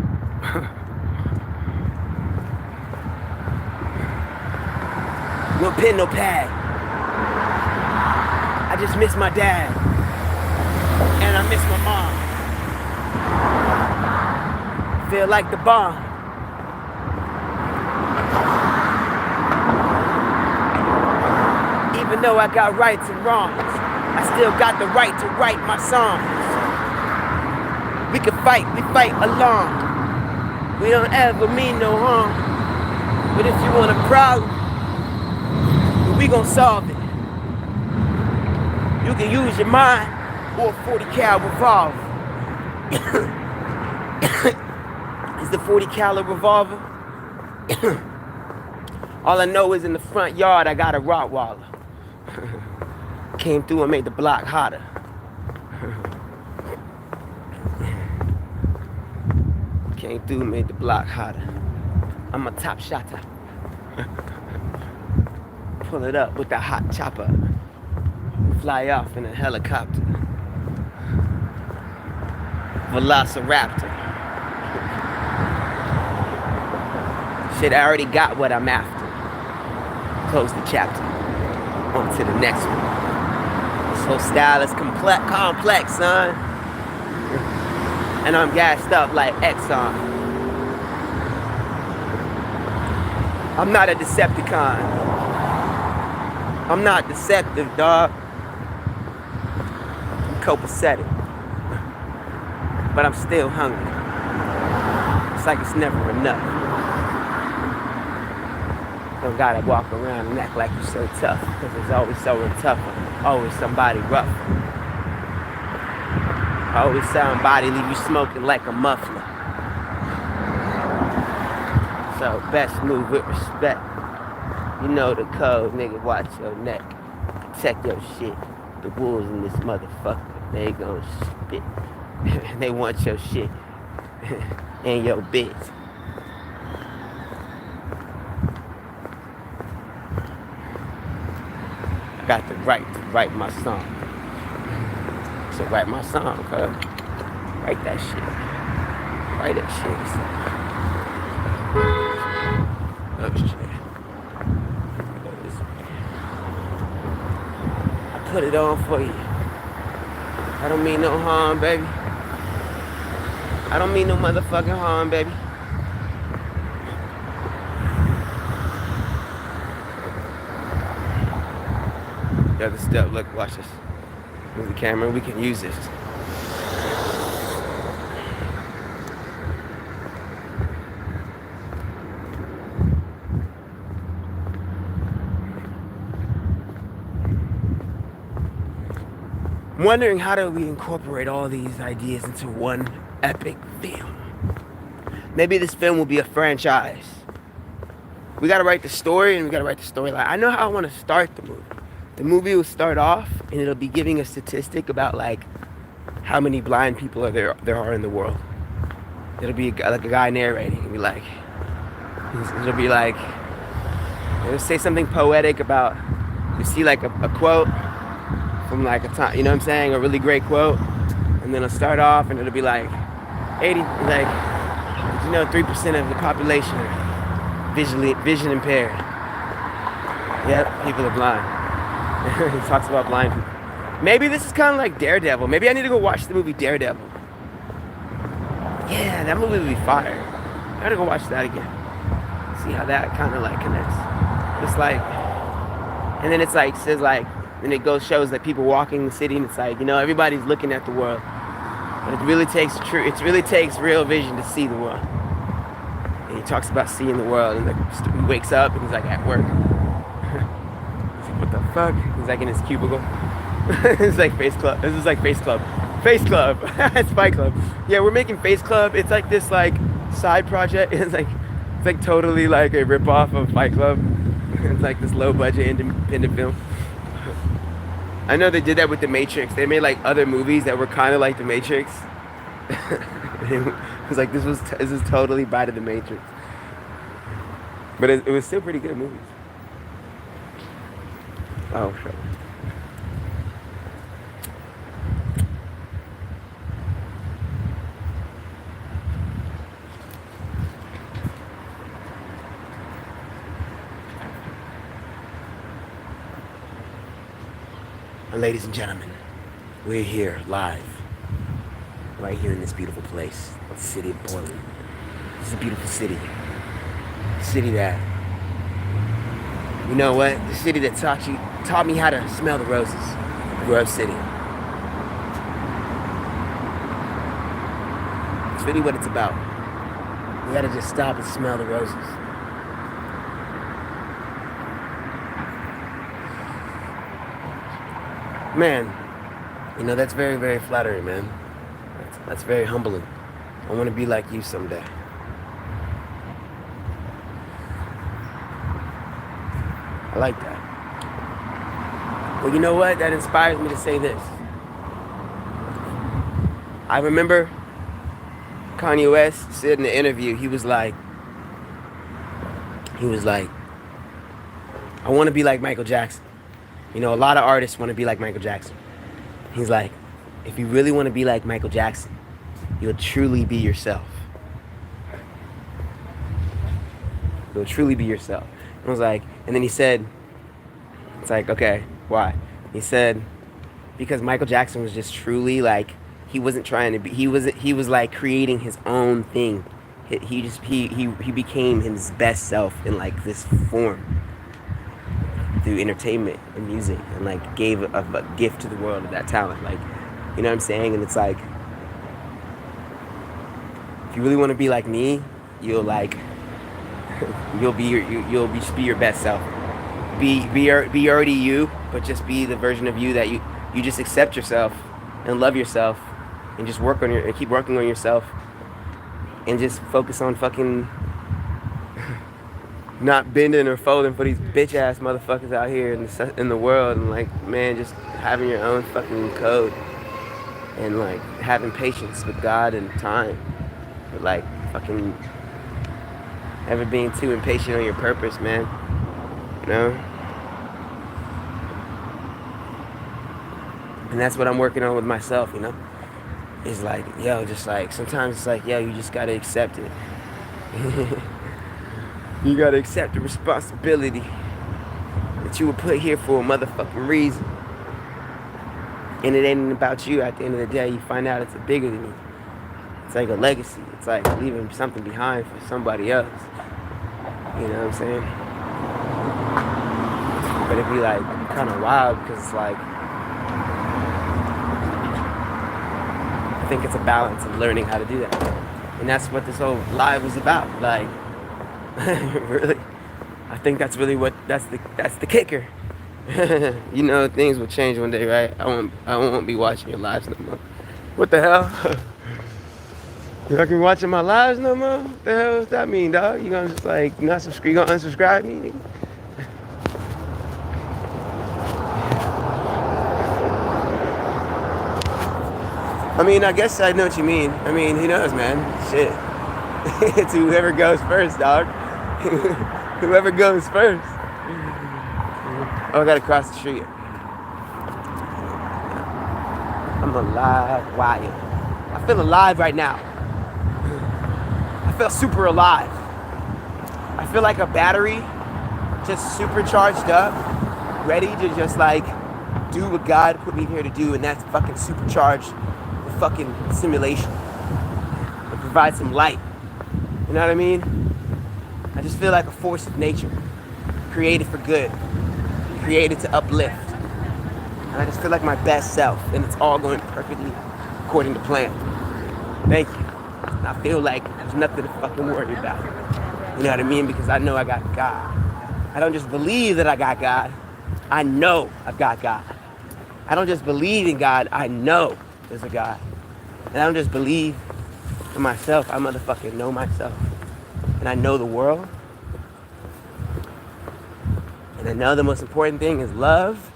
A: No pen, no pad. I just miss my dad. And I miss my mom. Feel like the bomb. Even though I got rights and wrongs, I still got the right to write my songs. We can fight, we fight along. We don't ever mean no harm. But if you want a problem, we gon' solve it. You can use your mind or a 40 cal revolver. Is the 40 cal revolver? All I know is in the front yard I got a Rottweiler. Came through and made the block hotter. Came through and made the block hotter. I'm a top shotter. Pull it up with the hot chopper. Fly off in a helicopter. Velociraptor. Shit, I already got what I'm after. Close the chapter. On to the next one. This whole style is complex, son. And I'm gassed up like Exxon. I'm not a Decepticon. I'm not deceptive, dog. I'm copacetic. But I'm still hungry. It's like it's never enough. Don't gotta walk around and act like you're so tough, because there's always someone tougher, always somebody rougher. Always somebody leave you smoking like a muffler. So best move with respect. You know the code, nigga. Watch your neck. Protect your shit. The wolves in this motherfucker, they gon' spit. They want your shit and your bits. I got the right to write my song. So write my song, cuz. Write that shit. Write that shit. Oh shit. I put it on for you. I don't mean no harm, baby. I don't mean no motherfucking harm, baby. The other step, look, watch this. Move the camera, we can use this. I'm wondering, how do we incorporate all these ideas into one epic film? Maybe this film will be a franchise. We gotta write the story and we gotta write the storyline. I know how I wanna start the movie. The movie will start off and it'll be giving a statistic about like how many blind people there are in the world. It'll be like a guy narrating. It'll be like, it'll say something poetic about, you see like a quote from like a time, you know what I'm saying? A really great quote. And then it'll start off and it'll be like 3% of the population are vision impaired. Yep, people are blind. He talks about blind people. Maybe this is kind of like Daredevil. Maybe I need to go watch the movie Daredevil. Yeah, that movie would be fire. I gotta go watch that again. See how that kind of like connects. It's like, and then it's like, says like, and it shows like people walking the city and it's like, you know, everybody's looking at the world. But it really takes real vision to see the world. And he talks about seeing the world and like, he wakes up and he's like at work. What the fuck? He's like in his cubicle. It's like Face Club. This is like Face Club. Face Club. It's Fight Club. Yeah, we're making Face Club. It's like this like side project. It's like totally like a ripoff of Fight Club. It's like this low budget independent film. I know they did that with The Matrix. They made like other movies that were kind of like The Matrix. It was like this is totally by The Matrix. But it was still pretty good movies. Oh, sure. And ladies and gentlemen, we're here live, right here in this beautiful place, the city of Portland. It's a beautiful city. City that, you know what? The city that taught me how to smell the roses. Grove City. It's really what it's about. You gotta just stop and smell the roses. Man, you know, that's very, very flattering, man. That's very humbling. I want to be like you someday. I like that. Well, you know what? That inspires me to say this. I remember Kanye West said in the interview, he was like, I want to be like Michael Jackson. You know, a lot of artists want to be like Michael Jackson. He's like, if you really want to be like Michael Jackson, you'll truly be yourself. You'll truly be yourself. And I was like, and then he said, it's like, okay, why? He said, because Michael Jackson was just truly like, he wasn't trying to be, he was like creating his own thing. He became his best self in like this form. Through entertainment and music, and like gave a gift to the world of that talent, like, you know what I'm saying? And it's like, if you really want to be like me, you'll like, you'll be your best self. Be already you, but just be the version of you that you just accept yourself and love yourself, and just keep working on yourself, and just focus on fucking not bending or folding for these bitch ass motherfuckers out here in the world, and like, man, just having your own fucking code, and like having patience with God and time, but like fucking never being too impatient on your purpose, man. You know? And that's what I'm working on with myself, you know? It's like, yo, just like, sometimes it's like, yo, you just gotta accept it. You gotta accept the responsibility that you were put here for a motherfucking reason. And it ain't about you. At the end of the day, you find out it's bigger than you. It's like a legacy. It's like leaving something behind for somebody else. You know what I'm saying? But it'd be like kind of wild, because it's like, I think it's a balance of learning how to do that. And that's what this whole live was about. Like, really, I think that's really that's the kicker. You know, things will change one day, right? I won't be watching your lives no more. What the hell? You not gonna be watching my lives no more? What the hell does that mean, dog? You gonna just like not subscribe? You gonna unsubscribe me? I mean, I guess I know what you mean. I mean, who knows, man? Shit. It's whoever goes first, dog. Whoever goes first. Oh, I gotta cross the street. I'm alive. Wire. I feel alive right now. I feel super alive. I feel like a battery just supercharged up, ready to just like do what God put me here to do, and that's fucking supercharged the fucking simulation and provide some light. You know what I mean? I just feel like a force of nature, created for good, created to uplift. And I just feel like my best self, and it's all going perfectly according to plan. Thank you. And I feel like there's nothing to fucking worry about. You know what I mean? Because I know I got God. I don't just believe that I got God. I know I've got God. I don't just believe in God. I know there's a God. And I don't just believe in myself. I motherfucking know myself. And I know the world. And I know the most important thing is love,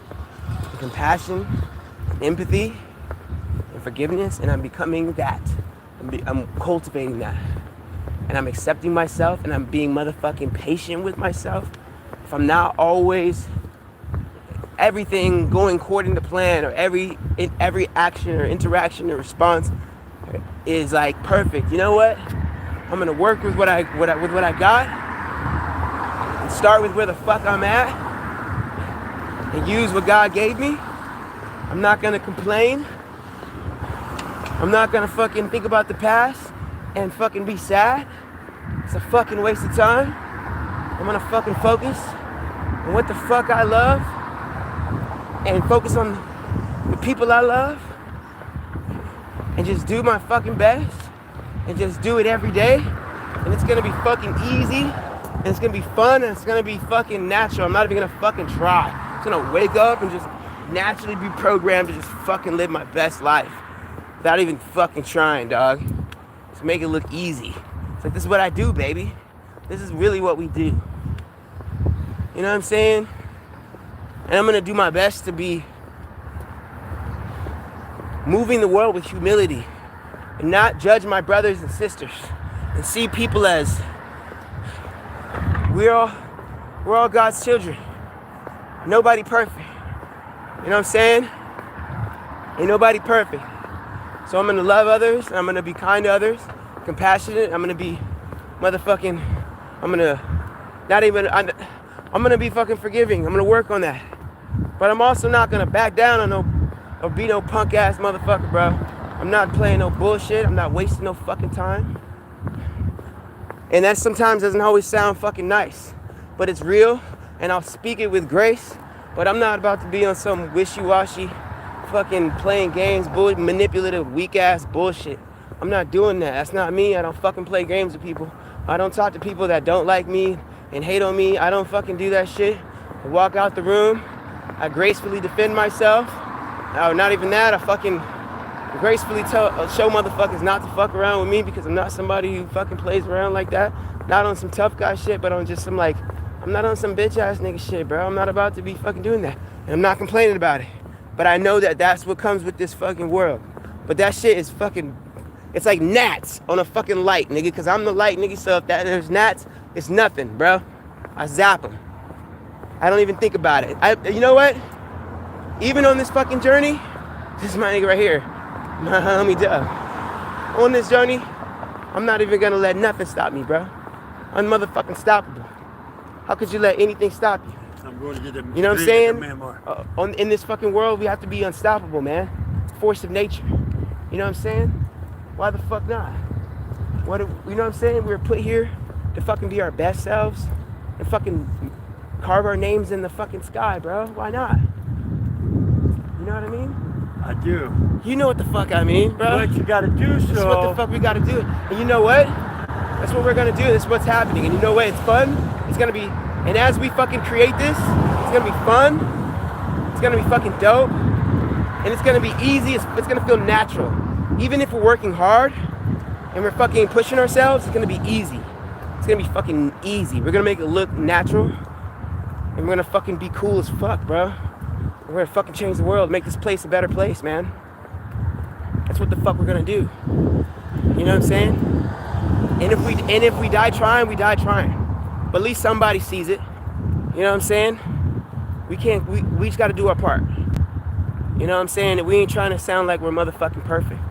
A: and compassion, and empathy, and forgiveness. And I'm becoming that. I'm cultivating that. And I'm accepting myself, and I'm being motherfucking patient with myself. If I'm not always everything going according to plan, or every action or interaction or response is like perfect, you know what? I'm gonna work with what I got, and start with where the fuck I'm at, and use what God gave me. I'm not gonna complain. I'm not gonna fucking think about the past and fucking be sad. It's a fucking waste of time. I'm gonna fucking focus on what the fuck I love, and focus on the people I love, and just do my fucking best, and just do it every day. And it's gonna be fucking easy, and it's gonna be fun, and it's gonna be fucking natural. I'm not even gonna fucking try. I'm just gonna wake up and just naturally be programmed to just fucking live my best life without even fucking trying, dog. Just make it look easy. It's like, this is what I do, baby. This is really what we do. You know what I'm saying? And I'm gonna do my best to be moving the world with humility, and not judge my brothers and sisters, and see people as we're all God's children. Nobody perfect. You know what I'm saying? Ain't nobody perfect. So I'm gonna love others, and I'm gonna be kind to others, compassionate. I'm gonna be motherfucking, I'm gonna be fucking forgiving. I'm gonna work on that. But I'm also not gonna back down on or be no punk ass motherfucker, bro. I'm not playing no bullshit. I'm not wasting no fucking time. And that sometimes doesn't always sound fucking nice, but it's real, and I'll speak it with grace. But I'm not about to be on some wishy-washy fucking playing games, manipulative, weak-ass bullshit. I'm not doing that. That's not me. I don't fucking play games with people. I don't talk to people that don't like me and hate on me. I don't fucking do that shit. I walk out the room. I gracefully defend myself. Not even that. I fucking gracefully show motherfuckers not to fuck around with me, because I'm not somebody who fucking plays around like that. Not on some tough guy shit, but on just some like, I'm not on some bitch ass nigga shit, bro. I'm not about to be fucking doing that. And I'm not complaining about it. But I know that that's what comes with this fucking world. But that shit is fucking, it's like gnats on a fucking light, nigga. Cause I'm the light, nigga. So if there's gnats, it's nothing, bro. I zap them. I don't even think about it. You know what? Even on this fucking journey, this is my nigga right here. My homie Dub. On this journey, I'm not even gonna let nothing stop me, bro. I'm motherfucking stoppable. How could you let anything stop you?
B: I'm going to get them.
A: You know what I'm saying? In this fucking world, we have to be unstoppable, man. Force of nature. You know what I'm saying? Why the fuck not? You know what I'm saying? We were put here to fucking be our best selves and fucking carve our names in the fucking sky, bro. Why not? You know what I mean?
B: I do.
A: You know what the fuck I mean, bro.
B: What you gotta do, so.
A: That's what the fuck we gotta do. And you know what? That's what we're gonna do. That's what's happening. And you know what? It's fun. It's gonna be, and as we fucking create this, it's gonna be fun. It's gonna be fucking dope. And it's gonna be easy. It's gonna feel natural. Even if we're working hard and we're fucking pushing ourselves, it's gonna be easy. It's gonna be fucking easy. We're gonna make it look natural. And we're gonna fucking be cool as fuck, bro. We're gonna fucking change the world, make this place a better place, man. That's what the fuck we're gonna do. You know what I'm saying? And if we die trying, we die trying. But at least somebody sees it. You know what I'm saying? We just gotta do our part. You know what I'm saying? We ain't trying to sound like we're motherfucking perfect.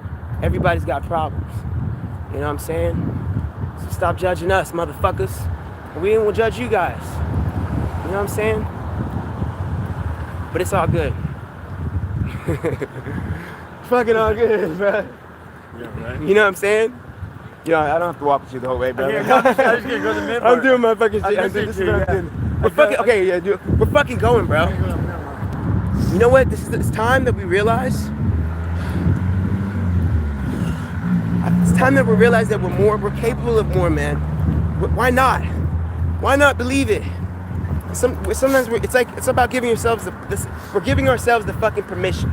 A: Everybody's got problems. You know what I'm saying? So stop judging us, motherfuckers. And we ain't gonna judge you guys. You know what I'm saying? But it's all good. Fucking all good, bro.
B: Yeah, right.
A: You know what I'm saying? You know, I don't have to walk with you the whole way, bro.
B: I just gonna go to the mid
A: I'm doing my fucking shit. This is what I'm doing. We're fucking, okay, yeah, dude. We're fucking going, bro. You know what? It's time that we realize. It's time that we realize that we're capable of more, man. Why not? Why not believe it? Sometimes it's about giving yourselves we're giving ourselves the fucking permission.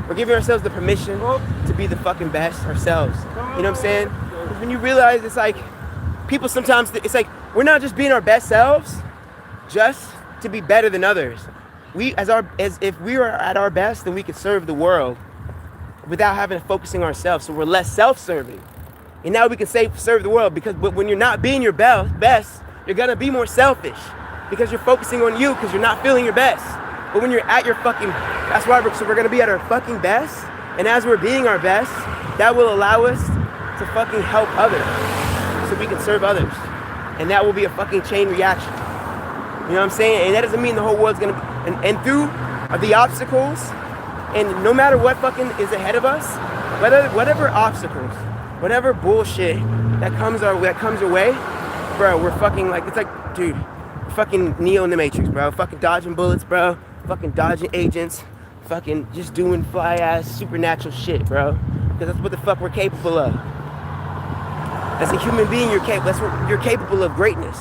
A: We're giving ourselves the permission to be the fucking best ourselves. You know what I'm saying? Because when you realize it's like, people sometimes, it's like, we're not just being our best selves just to be better than others. As if we were at our best, then we could serve the world without having to focusing on ourselves. So we're less self-serving. And now we can serve the world, because when you're not being your best, you're gonna be more selfish. Because you're focusing on you, because you're not feeling your best. But when you're at your fucking, that's why we're gonna be at our fucking best. And as we're being our best, that will allow us to fucking help others, so we can serve others. And that will be a fucking chain reaction. You know what I'm saying? And that doesn't mean the whole world's gonna be, and through the obstacles, and no matter what fucking is ahead of us, whatever obstacles, whatever bullshit that comes our way, bro, we're fucking like, it's like, dude, fucking Neo in the Matrix, bro. Fucking dodging bullets, bro. Fucking dodging agents. Fucking just doing fly ass supernatural shit, bro. Because that's what the fuck we're capable of. As a human being, you're capable of greatness.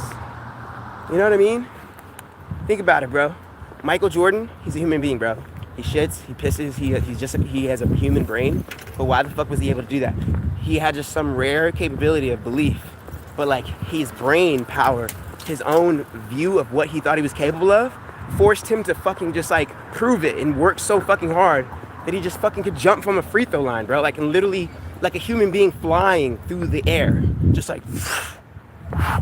A: You know what I mean? Think about it, bro. Michael Jordan, he's a human being, bro. He shits, he pisses, he has a human brain. But why the fuck was he able to do that? He had just some rare capability of belief. But like his brain power, his own view of what he thought he was capable of, forced him to fucking just like prove it and work so fucking hard that he just fucking could jump from a free throw line, bro. Like, and literally like a human being flying through the air. Just like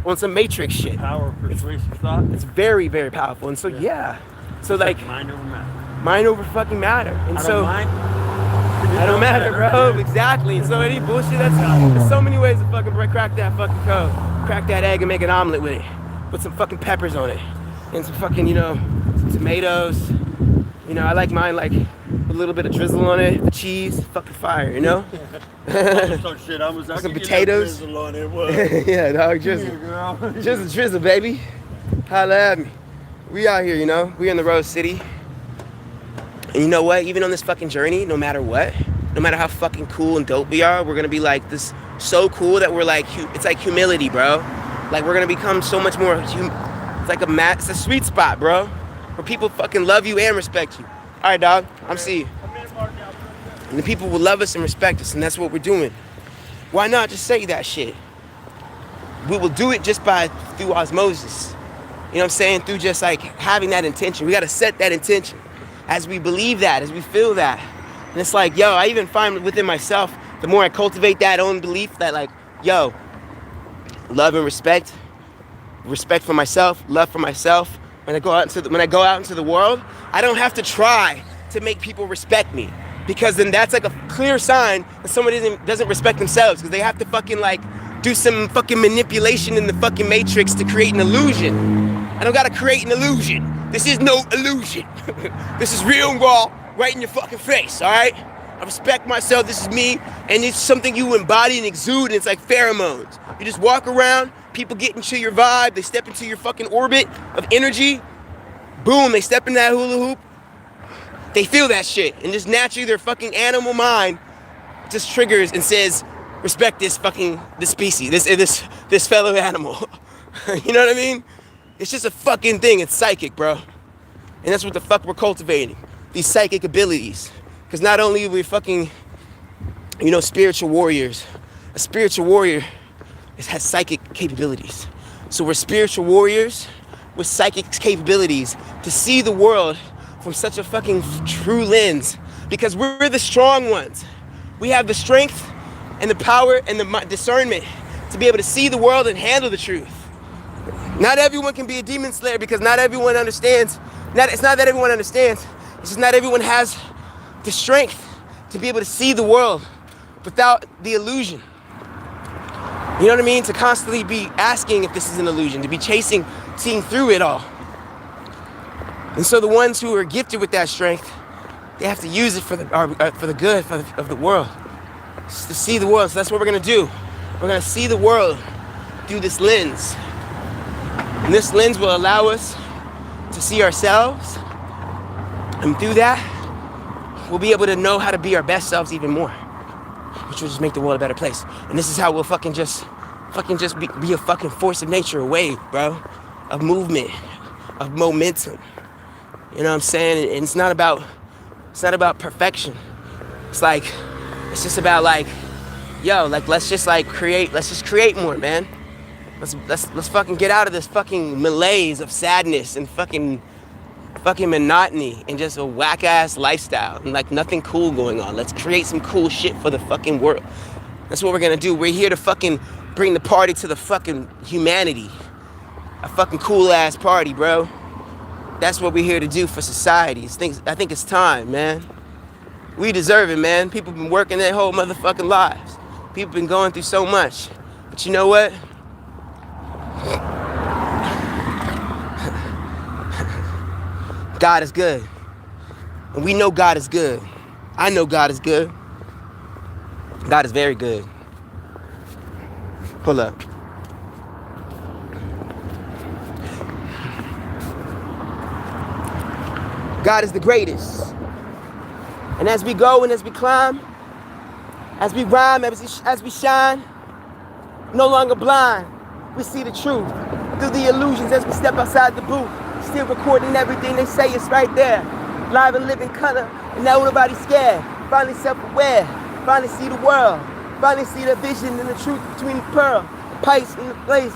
A: on some Matrix shit.
B: Power of persuasive thought.
A: It's very, very powerful. And so yeah. So like
B: mind over matter.
A: Mind over fucking matter. And
B: I
A: so
B: I
A: don't matter, bro. Exactly. And so any bullshit, there's so many ways to fucking crack that fucking code. Crack that egg and make an omelet with it. Put some fucking peppers on it. And some fucking, some tomatoes. I like mine like a little bit of drizzle on it. The cheese, fucking fire, Some potatoes. Yeah, dog, drizzle. Drizzle, baby. Holla at me. We out here, we in the Rose City. And you know what? Even on this fucking journey, no matter what, no matter how fucking cool and dope we are, we're gonna be like this so cool that we're like, it's like humility, bro. Like we're gonna become so much more, it's a sweet spot, bro. Where people fucking love you and respect you. All right, dog, I'm seeing you. And the people will love us and respect us, and that's what we're doing. Why not just say that shit? we will do it just through osmosis. You know what I'm saying? Through just like having that intention. We got to set that intention. As we believe that, as we feel that. And it's like, yo, I even find within myself, the more I cultivate that own belief that like, yo, love and respect for myself, love for myself. When I go out into the world, I don't have to try to make people respect me, because then that's like a clear sign that somebody doesn't respect themselves, because they have to fucking like do some fucking manipulation in the fucking matrix to create an illusion. I don't gotta create an illusion. This is no illusion. This is real and raw, right in your fucking face, all right? I respect myself, this is me, and it's something you embody and exude, and it's like pheromones. You just walk around, people get into your vibe, they step into your fucking orbit of energy, boom, they step in that hula hoop, they feel that shit, and just naturally their fucking animal mind just triggers and says, respect this species, this fellow animal. You know what I mean? It's just a fucking thing, it's psychic, bro. And that's what the fuck we're cultivating, these psychic abilities. Because not only are we fucking, spiritual warriors, a spiritual warrior has psychic capabilities. So we're spiritual warriors with psychic capabilities to see the world from such a fucking true lens, because we're the strong ones. We have the strength and the power and the discernment to be able to see the world and handle the truth. Not everyone can be a demon slayer, because not everyone understands. It's not that everyone understands. It's just not everyone has the strength to be able to see the world without the illusion. You know what I mean? To constantly be asking if this is an illusion, to be seeing through it all. And so the ones who are gifted with that strength, they have to use it for the good of the world. Just to see the world. So that's what we're gonna do. We're gonna see the world through this lens. And this lens will allow us to see ourselves. And through that, we'll be able to know how to be our best selves even more, which will just make the world a better place. And this is how we'll fucking just be a fucking force of nature, a wave, bro, of movement, of momentum. You know what I'm saying? And it's not about perfection. It's just about like, yo, like let's just create more, man. Let's fucking get out of this fucking malaise of sadness and fucking monotony and just a whack ass lifestyle and like nothing cool going on. Let's create some cool shit for the fucking world. That's what we're gonna do. We're here to fucking bring the party to the fucking humanity. A fucking cool ass party, bro. That's what we're here to do for society. I think it's time, man. We deserve it, man. People been working their whole motherfucking lives. People been going through so much. But you know what? God is good. And we know God is good. I know God is good. God is very good. Hold up. God is the greatest. And as we go and as we climb, as we rhyme, as we shine, no longer blind, we see the truth through the illusions as we step outside the booth. Still recording everything they say is right there. Live and live in color, and now nobody's scared. Finally self-aware, finally see the world. Finally see the vision and the truth between the pearl. Pisces in the place,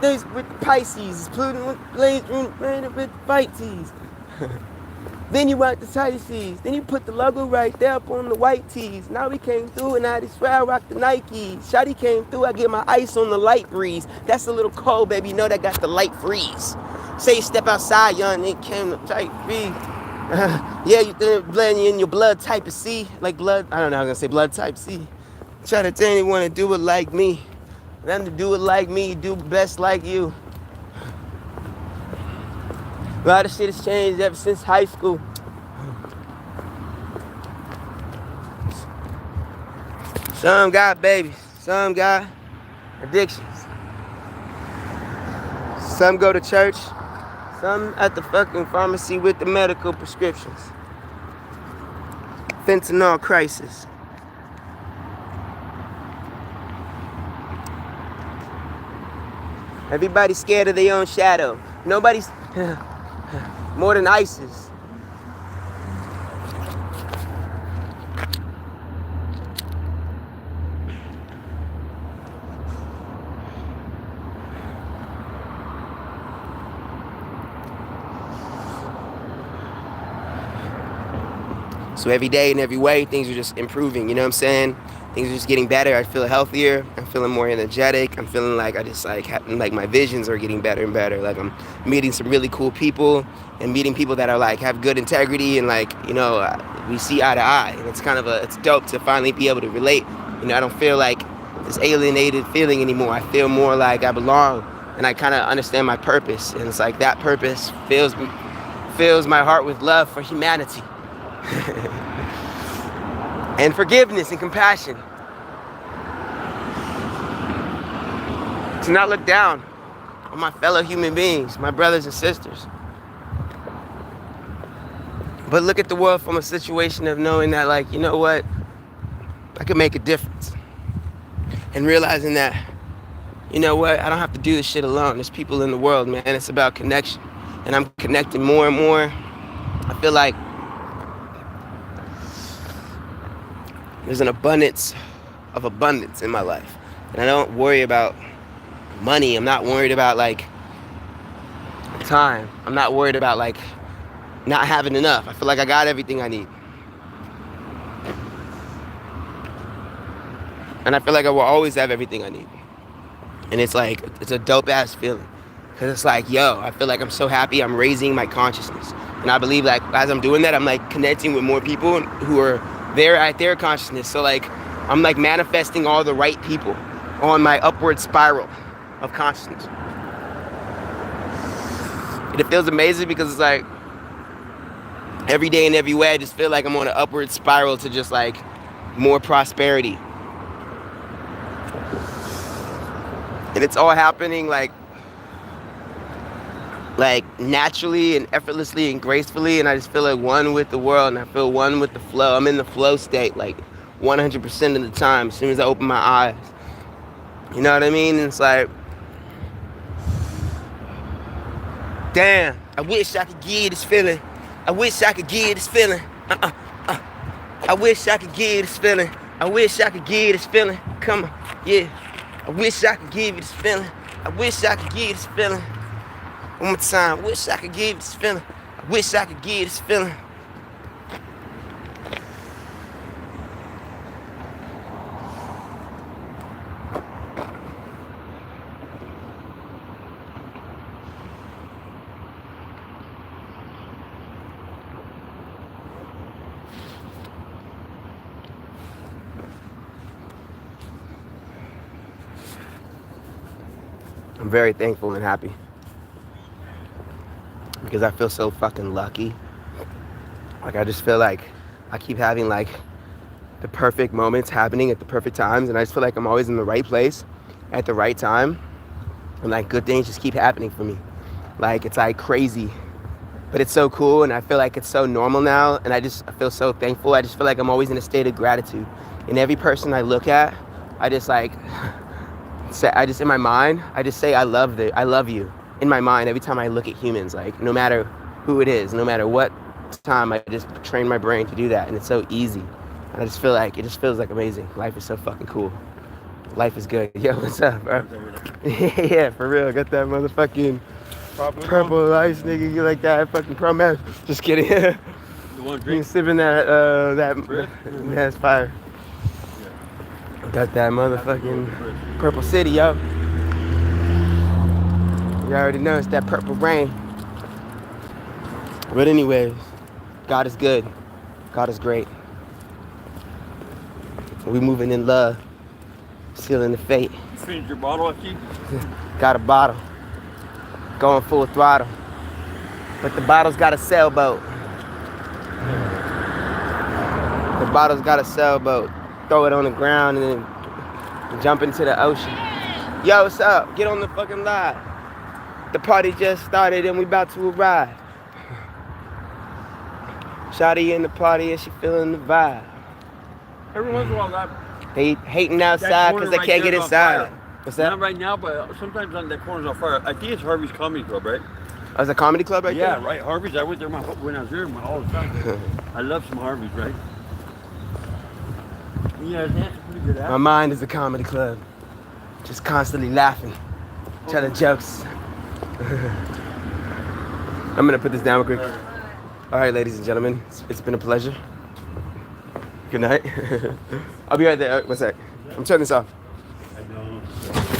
A: things with the Pisces. Pluto with the Pisces. Then you want the tight tees. Then you put the logo right there up on the white tees. Now we came through and I swear I rock the Nikes. Shotty came through, I get my ice on the light breeze. That's a little cold, baby. You know that got the light freeze. Say you step outside, young nigga came to type B. Yeah, you blend in your blood type of C. Like blood, I don't know, I was gonna say blood type C. Try to tell anyone to do it like me. Them to do it like me, do best like you. A lot of shit has changed ever since high school. Some got babies, some got addictions. Some go to church, some at the fucking pharmacy with the medical prescriptions. Fentanyl crisis. Everybody's scared of their own shadow. Nobody's more than ISIS. So every day in every way, things are just improving, you know what I'm saying? Things are just getting better. I feel healthier. I'm feeling more energetic. I'm feeling like I just like my visions are getting better and better. Like I'm meeting some really cool people and meeting people that are like have good integrity and like, you know, we see eye to eye. And it's dope to finally be able to relate. You know, I don't feel like this alienated feeling anymore. I feel more like I belong and I kind of understand my purpose. And it's like that purpose fills my heart with love for humanity. And forgiveness and compassion. To not look down on my fellow human beings, my brothers and sisters. But look at the world from a situation of knowing that, like, you know what? I can make a difference. And realizing that, you know what? I don't have to do this shit alone. There's people in the world, man. It's about connection. And I'm connecting more and more. I feel like there's an abundance in my life. And I don't worry about money. I'm not worried about like time. I'm not worried about like not having enough. I feel like I got everything I need. And I feel like I will always have everything I need. And it's like, it's a dope ass feeling. Cause it's like, yo, I feel like I'm so happy I'm raising my consciousness. And I believe like as I'm doing that, I'm like connecting with more people who are there at their consciousness. So like, I'm like manifesting all the right people on my upward spiral of consciousness. And it feels amazing because it's like, every day in every way, I just feel like I'm on an upward spiral to just like more prosperity. And it's all happening like naturally and effortlessly and gracefully, and I just feel like one with the world, and I feel one with the flow. I'm in the flow state like 100% of the time as soon as I open my eyes. You know what I mean? And it's like, damn, I wish I could give you this feeling. I wish I could give you this feeling. I wish I could give you this feeling. I wish I could give you this feeling. Come on, yeah. I wish I could give you this feeling. I wish I could give you this feeling. One more time. I wish I could give you this feeling. I wish I could give you this feeling. I'm very thankful and happy because I feel so fucking lucky. Like I just feel like I keep having like the perfect moments happening at the perfect times, and I just feel like I'm always in the right place at the right time, and like good things just keep happening for me. Like it's like crazy, but it's so cool, and I feel like it's so normal now, and I feel so thankful. I just feel like I'm always in a state of gratitude. And every person I look at, I just like in my mind, I just say I love you in my mind every time I look at humans, like no matter who it is, no matter what time, I just train my brain to do that, and it's so easy. And I just feel like, it just feels like amazing. Life is so fucking cool. Life is good. Yo, what's up, bro? Yeah, for real. Got that motherfucking purple ice, nigga. You like that fucking Pro Max? Just kidding.
B: The one drink?
A: You sipping that's fire. Got that motherfucking Purple City, yo. You already know it's that purple rain. But anyways, God is good. God is great. We moving in love, sealing the fate.
B: You finished your bottle, I keep?
A: Got a bottle, going full throttle. But the bottle's got a sailboat. The bottle's got a sailboat. Throw it on the ground and then jump into the ocean. Yo, what's up? Get on the fucking live. The party just started and we about to arrive. Shawty in the party and she feeling the vibe.
B: Every once in a while,
A: They hating outside because they can't get inside. What's that?
B: Not right now, but sometimes on that corner's on fire. I think it's Harvey's Comedy Club, right?
A: Oh, it's a comedy club right there?
B: Yeah, right. Harvey's. I went there when I was there all the time. I love some Harvey's, right? Yeah, that's pretty good.
A: My mind is a comedy club. Just constantly laughing, telling jokes. I'm gonna put this down real quick. All right, ladies and gentlemen, it's been a pleasure. Good night. I'll be right there. One sec. I'm turning this off.
B: I know.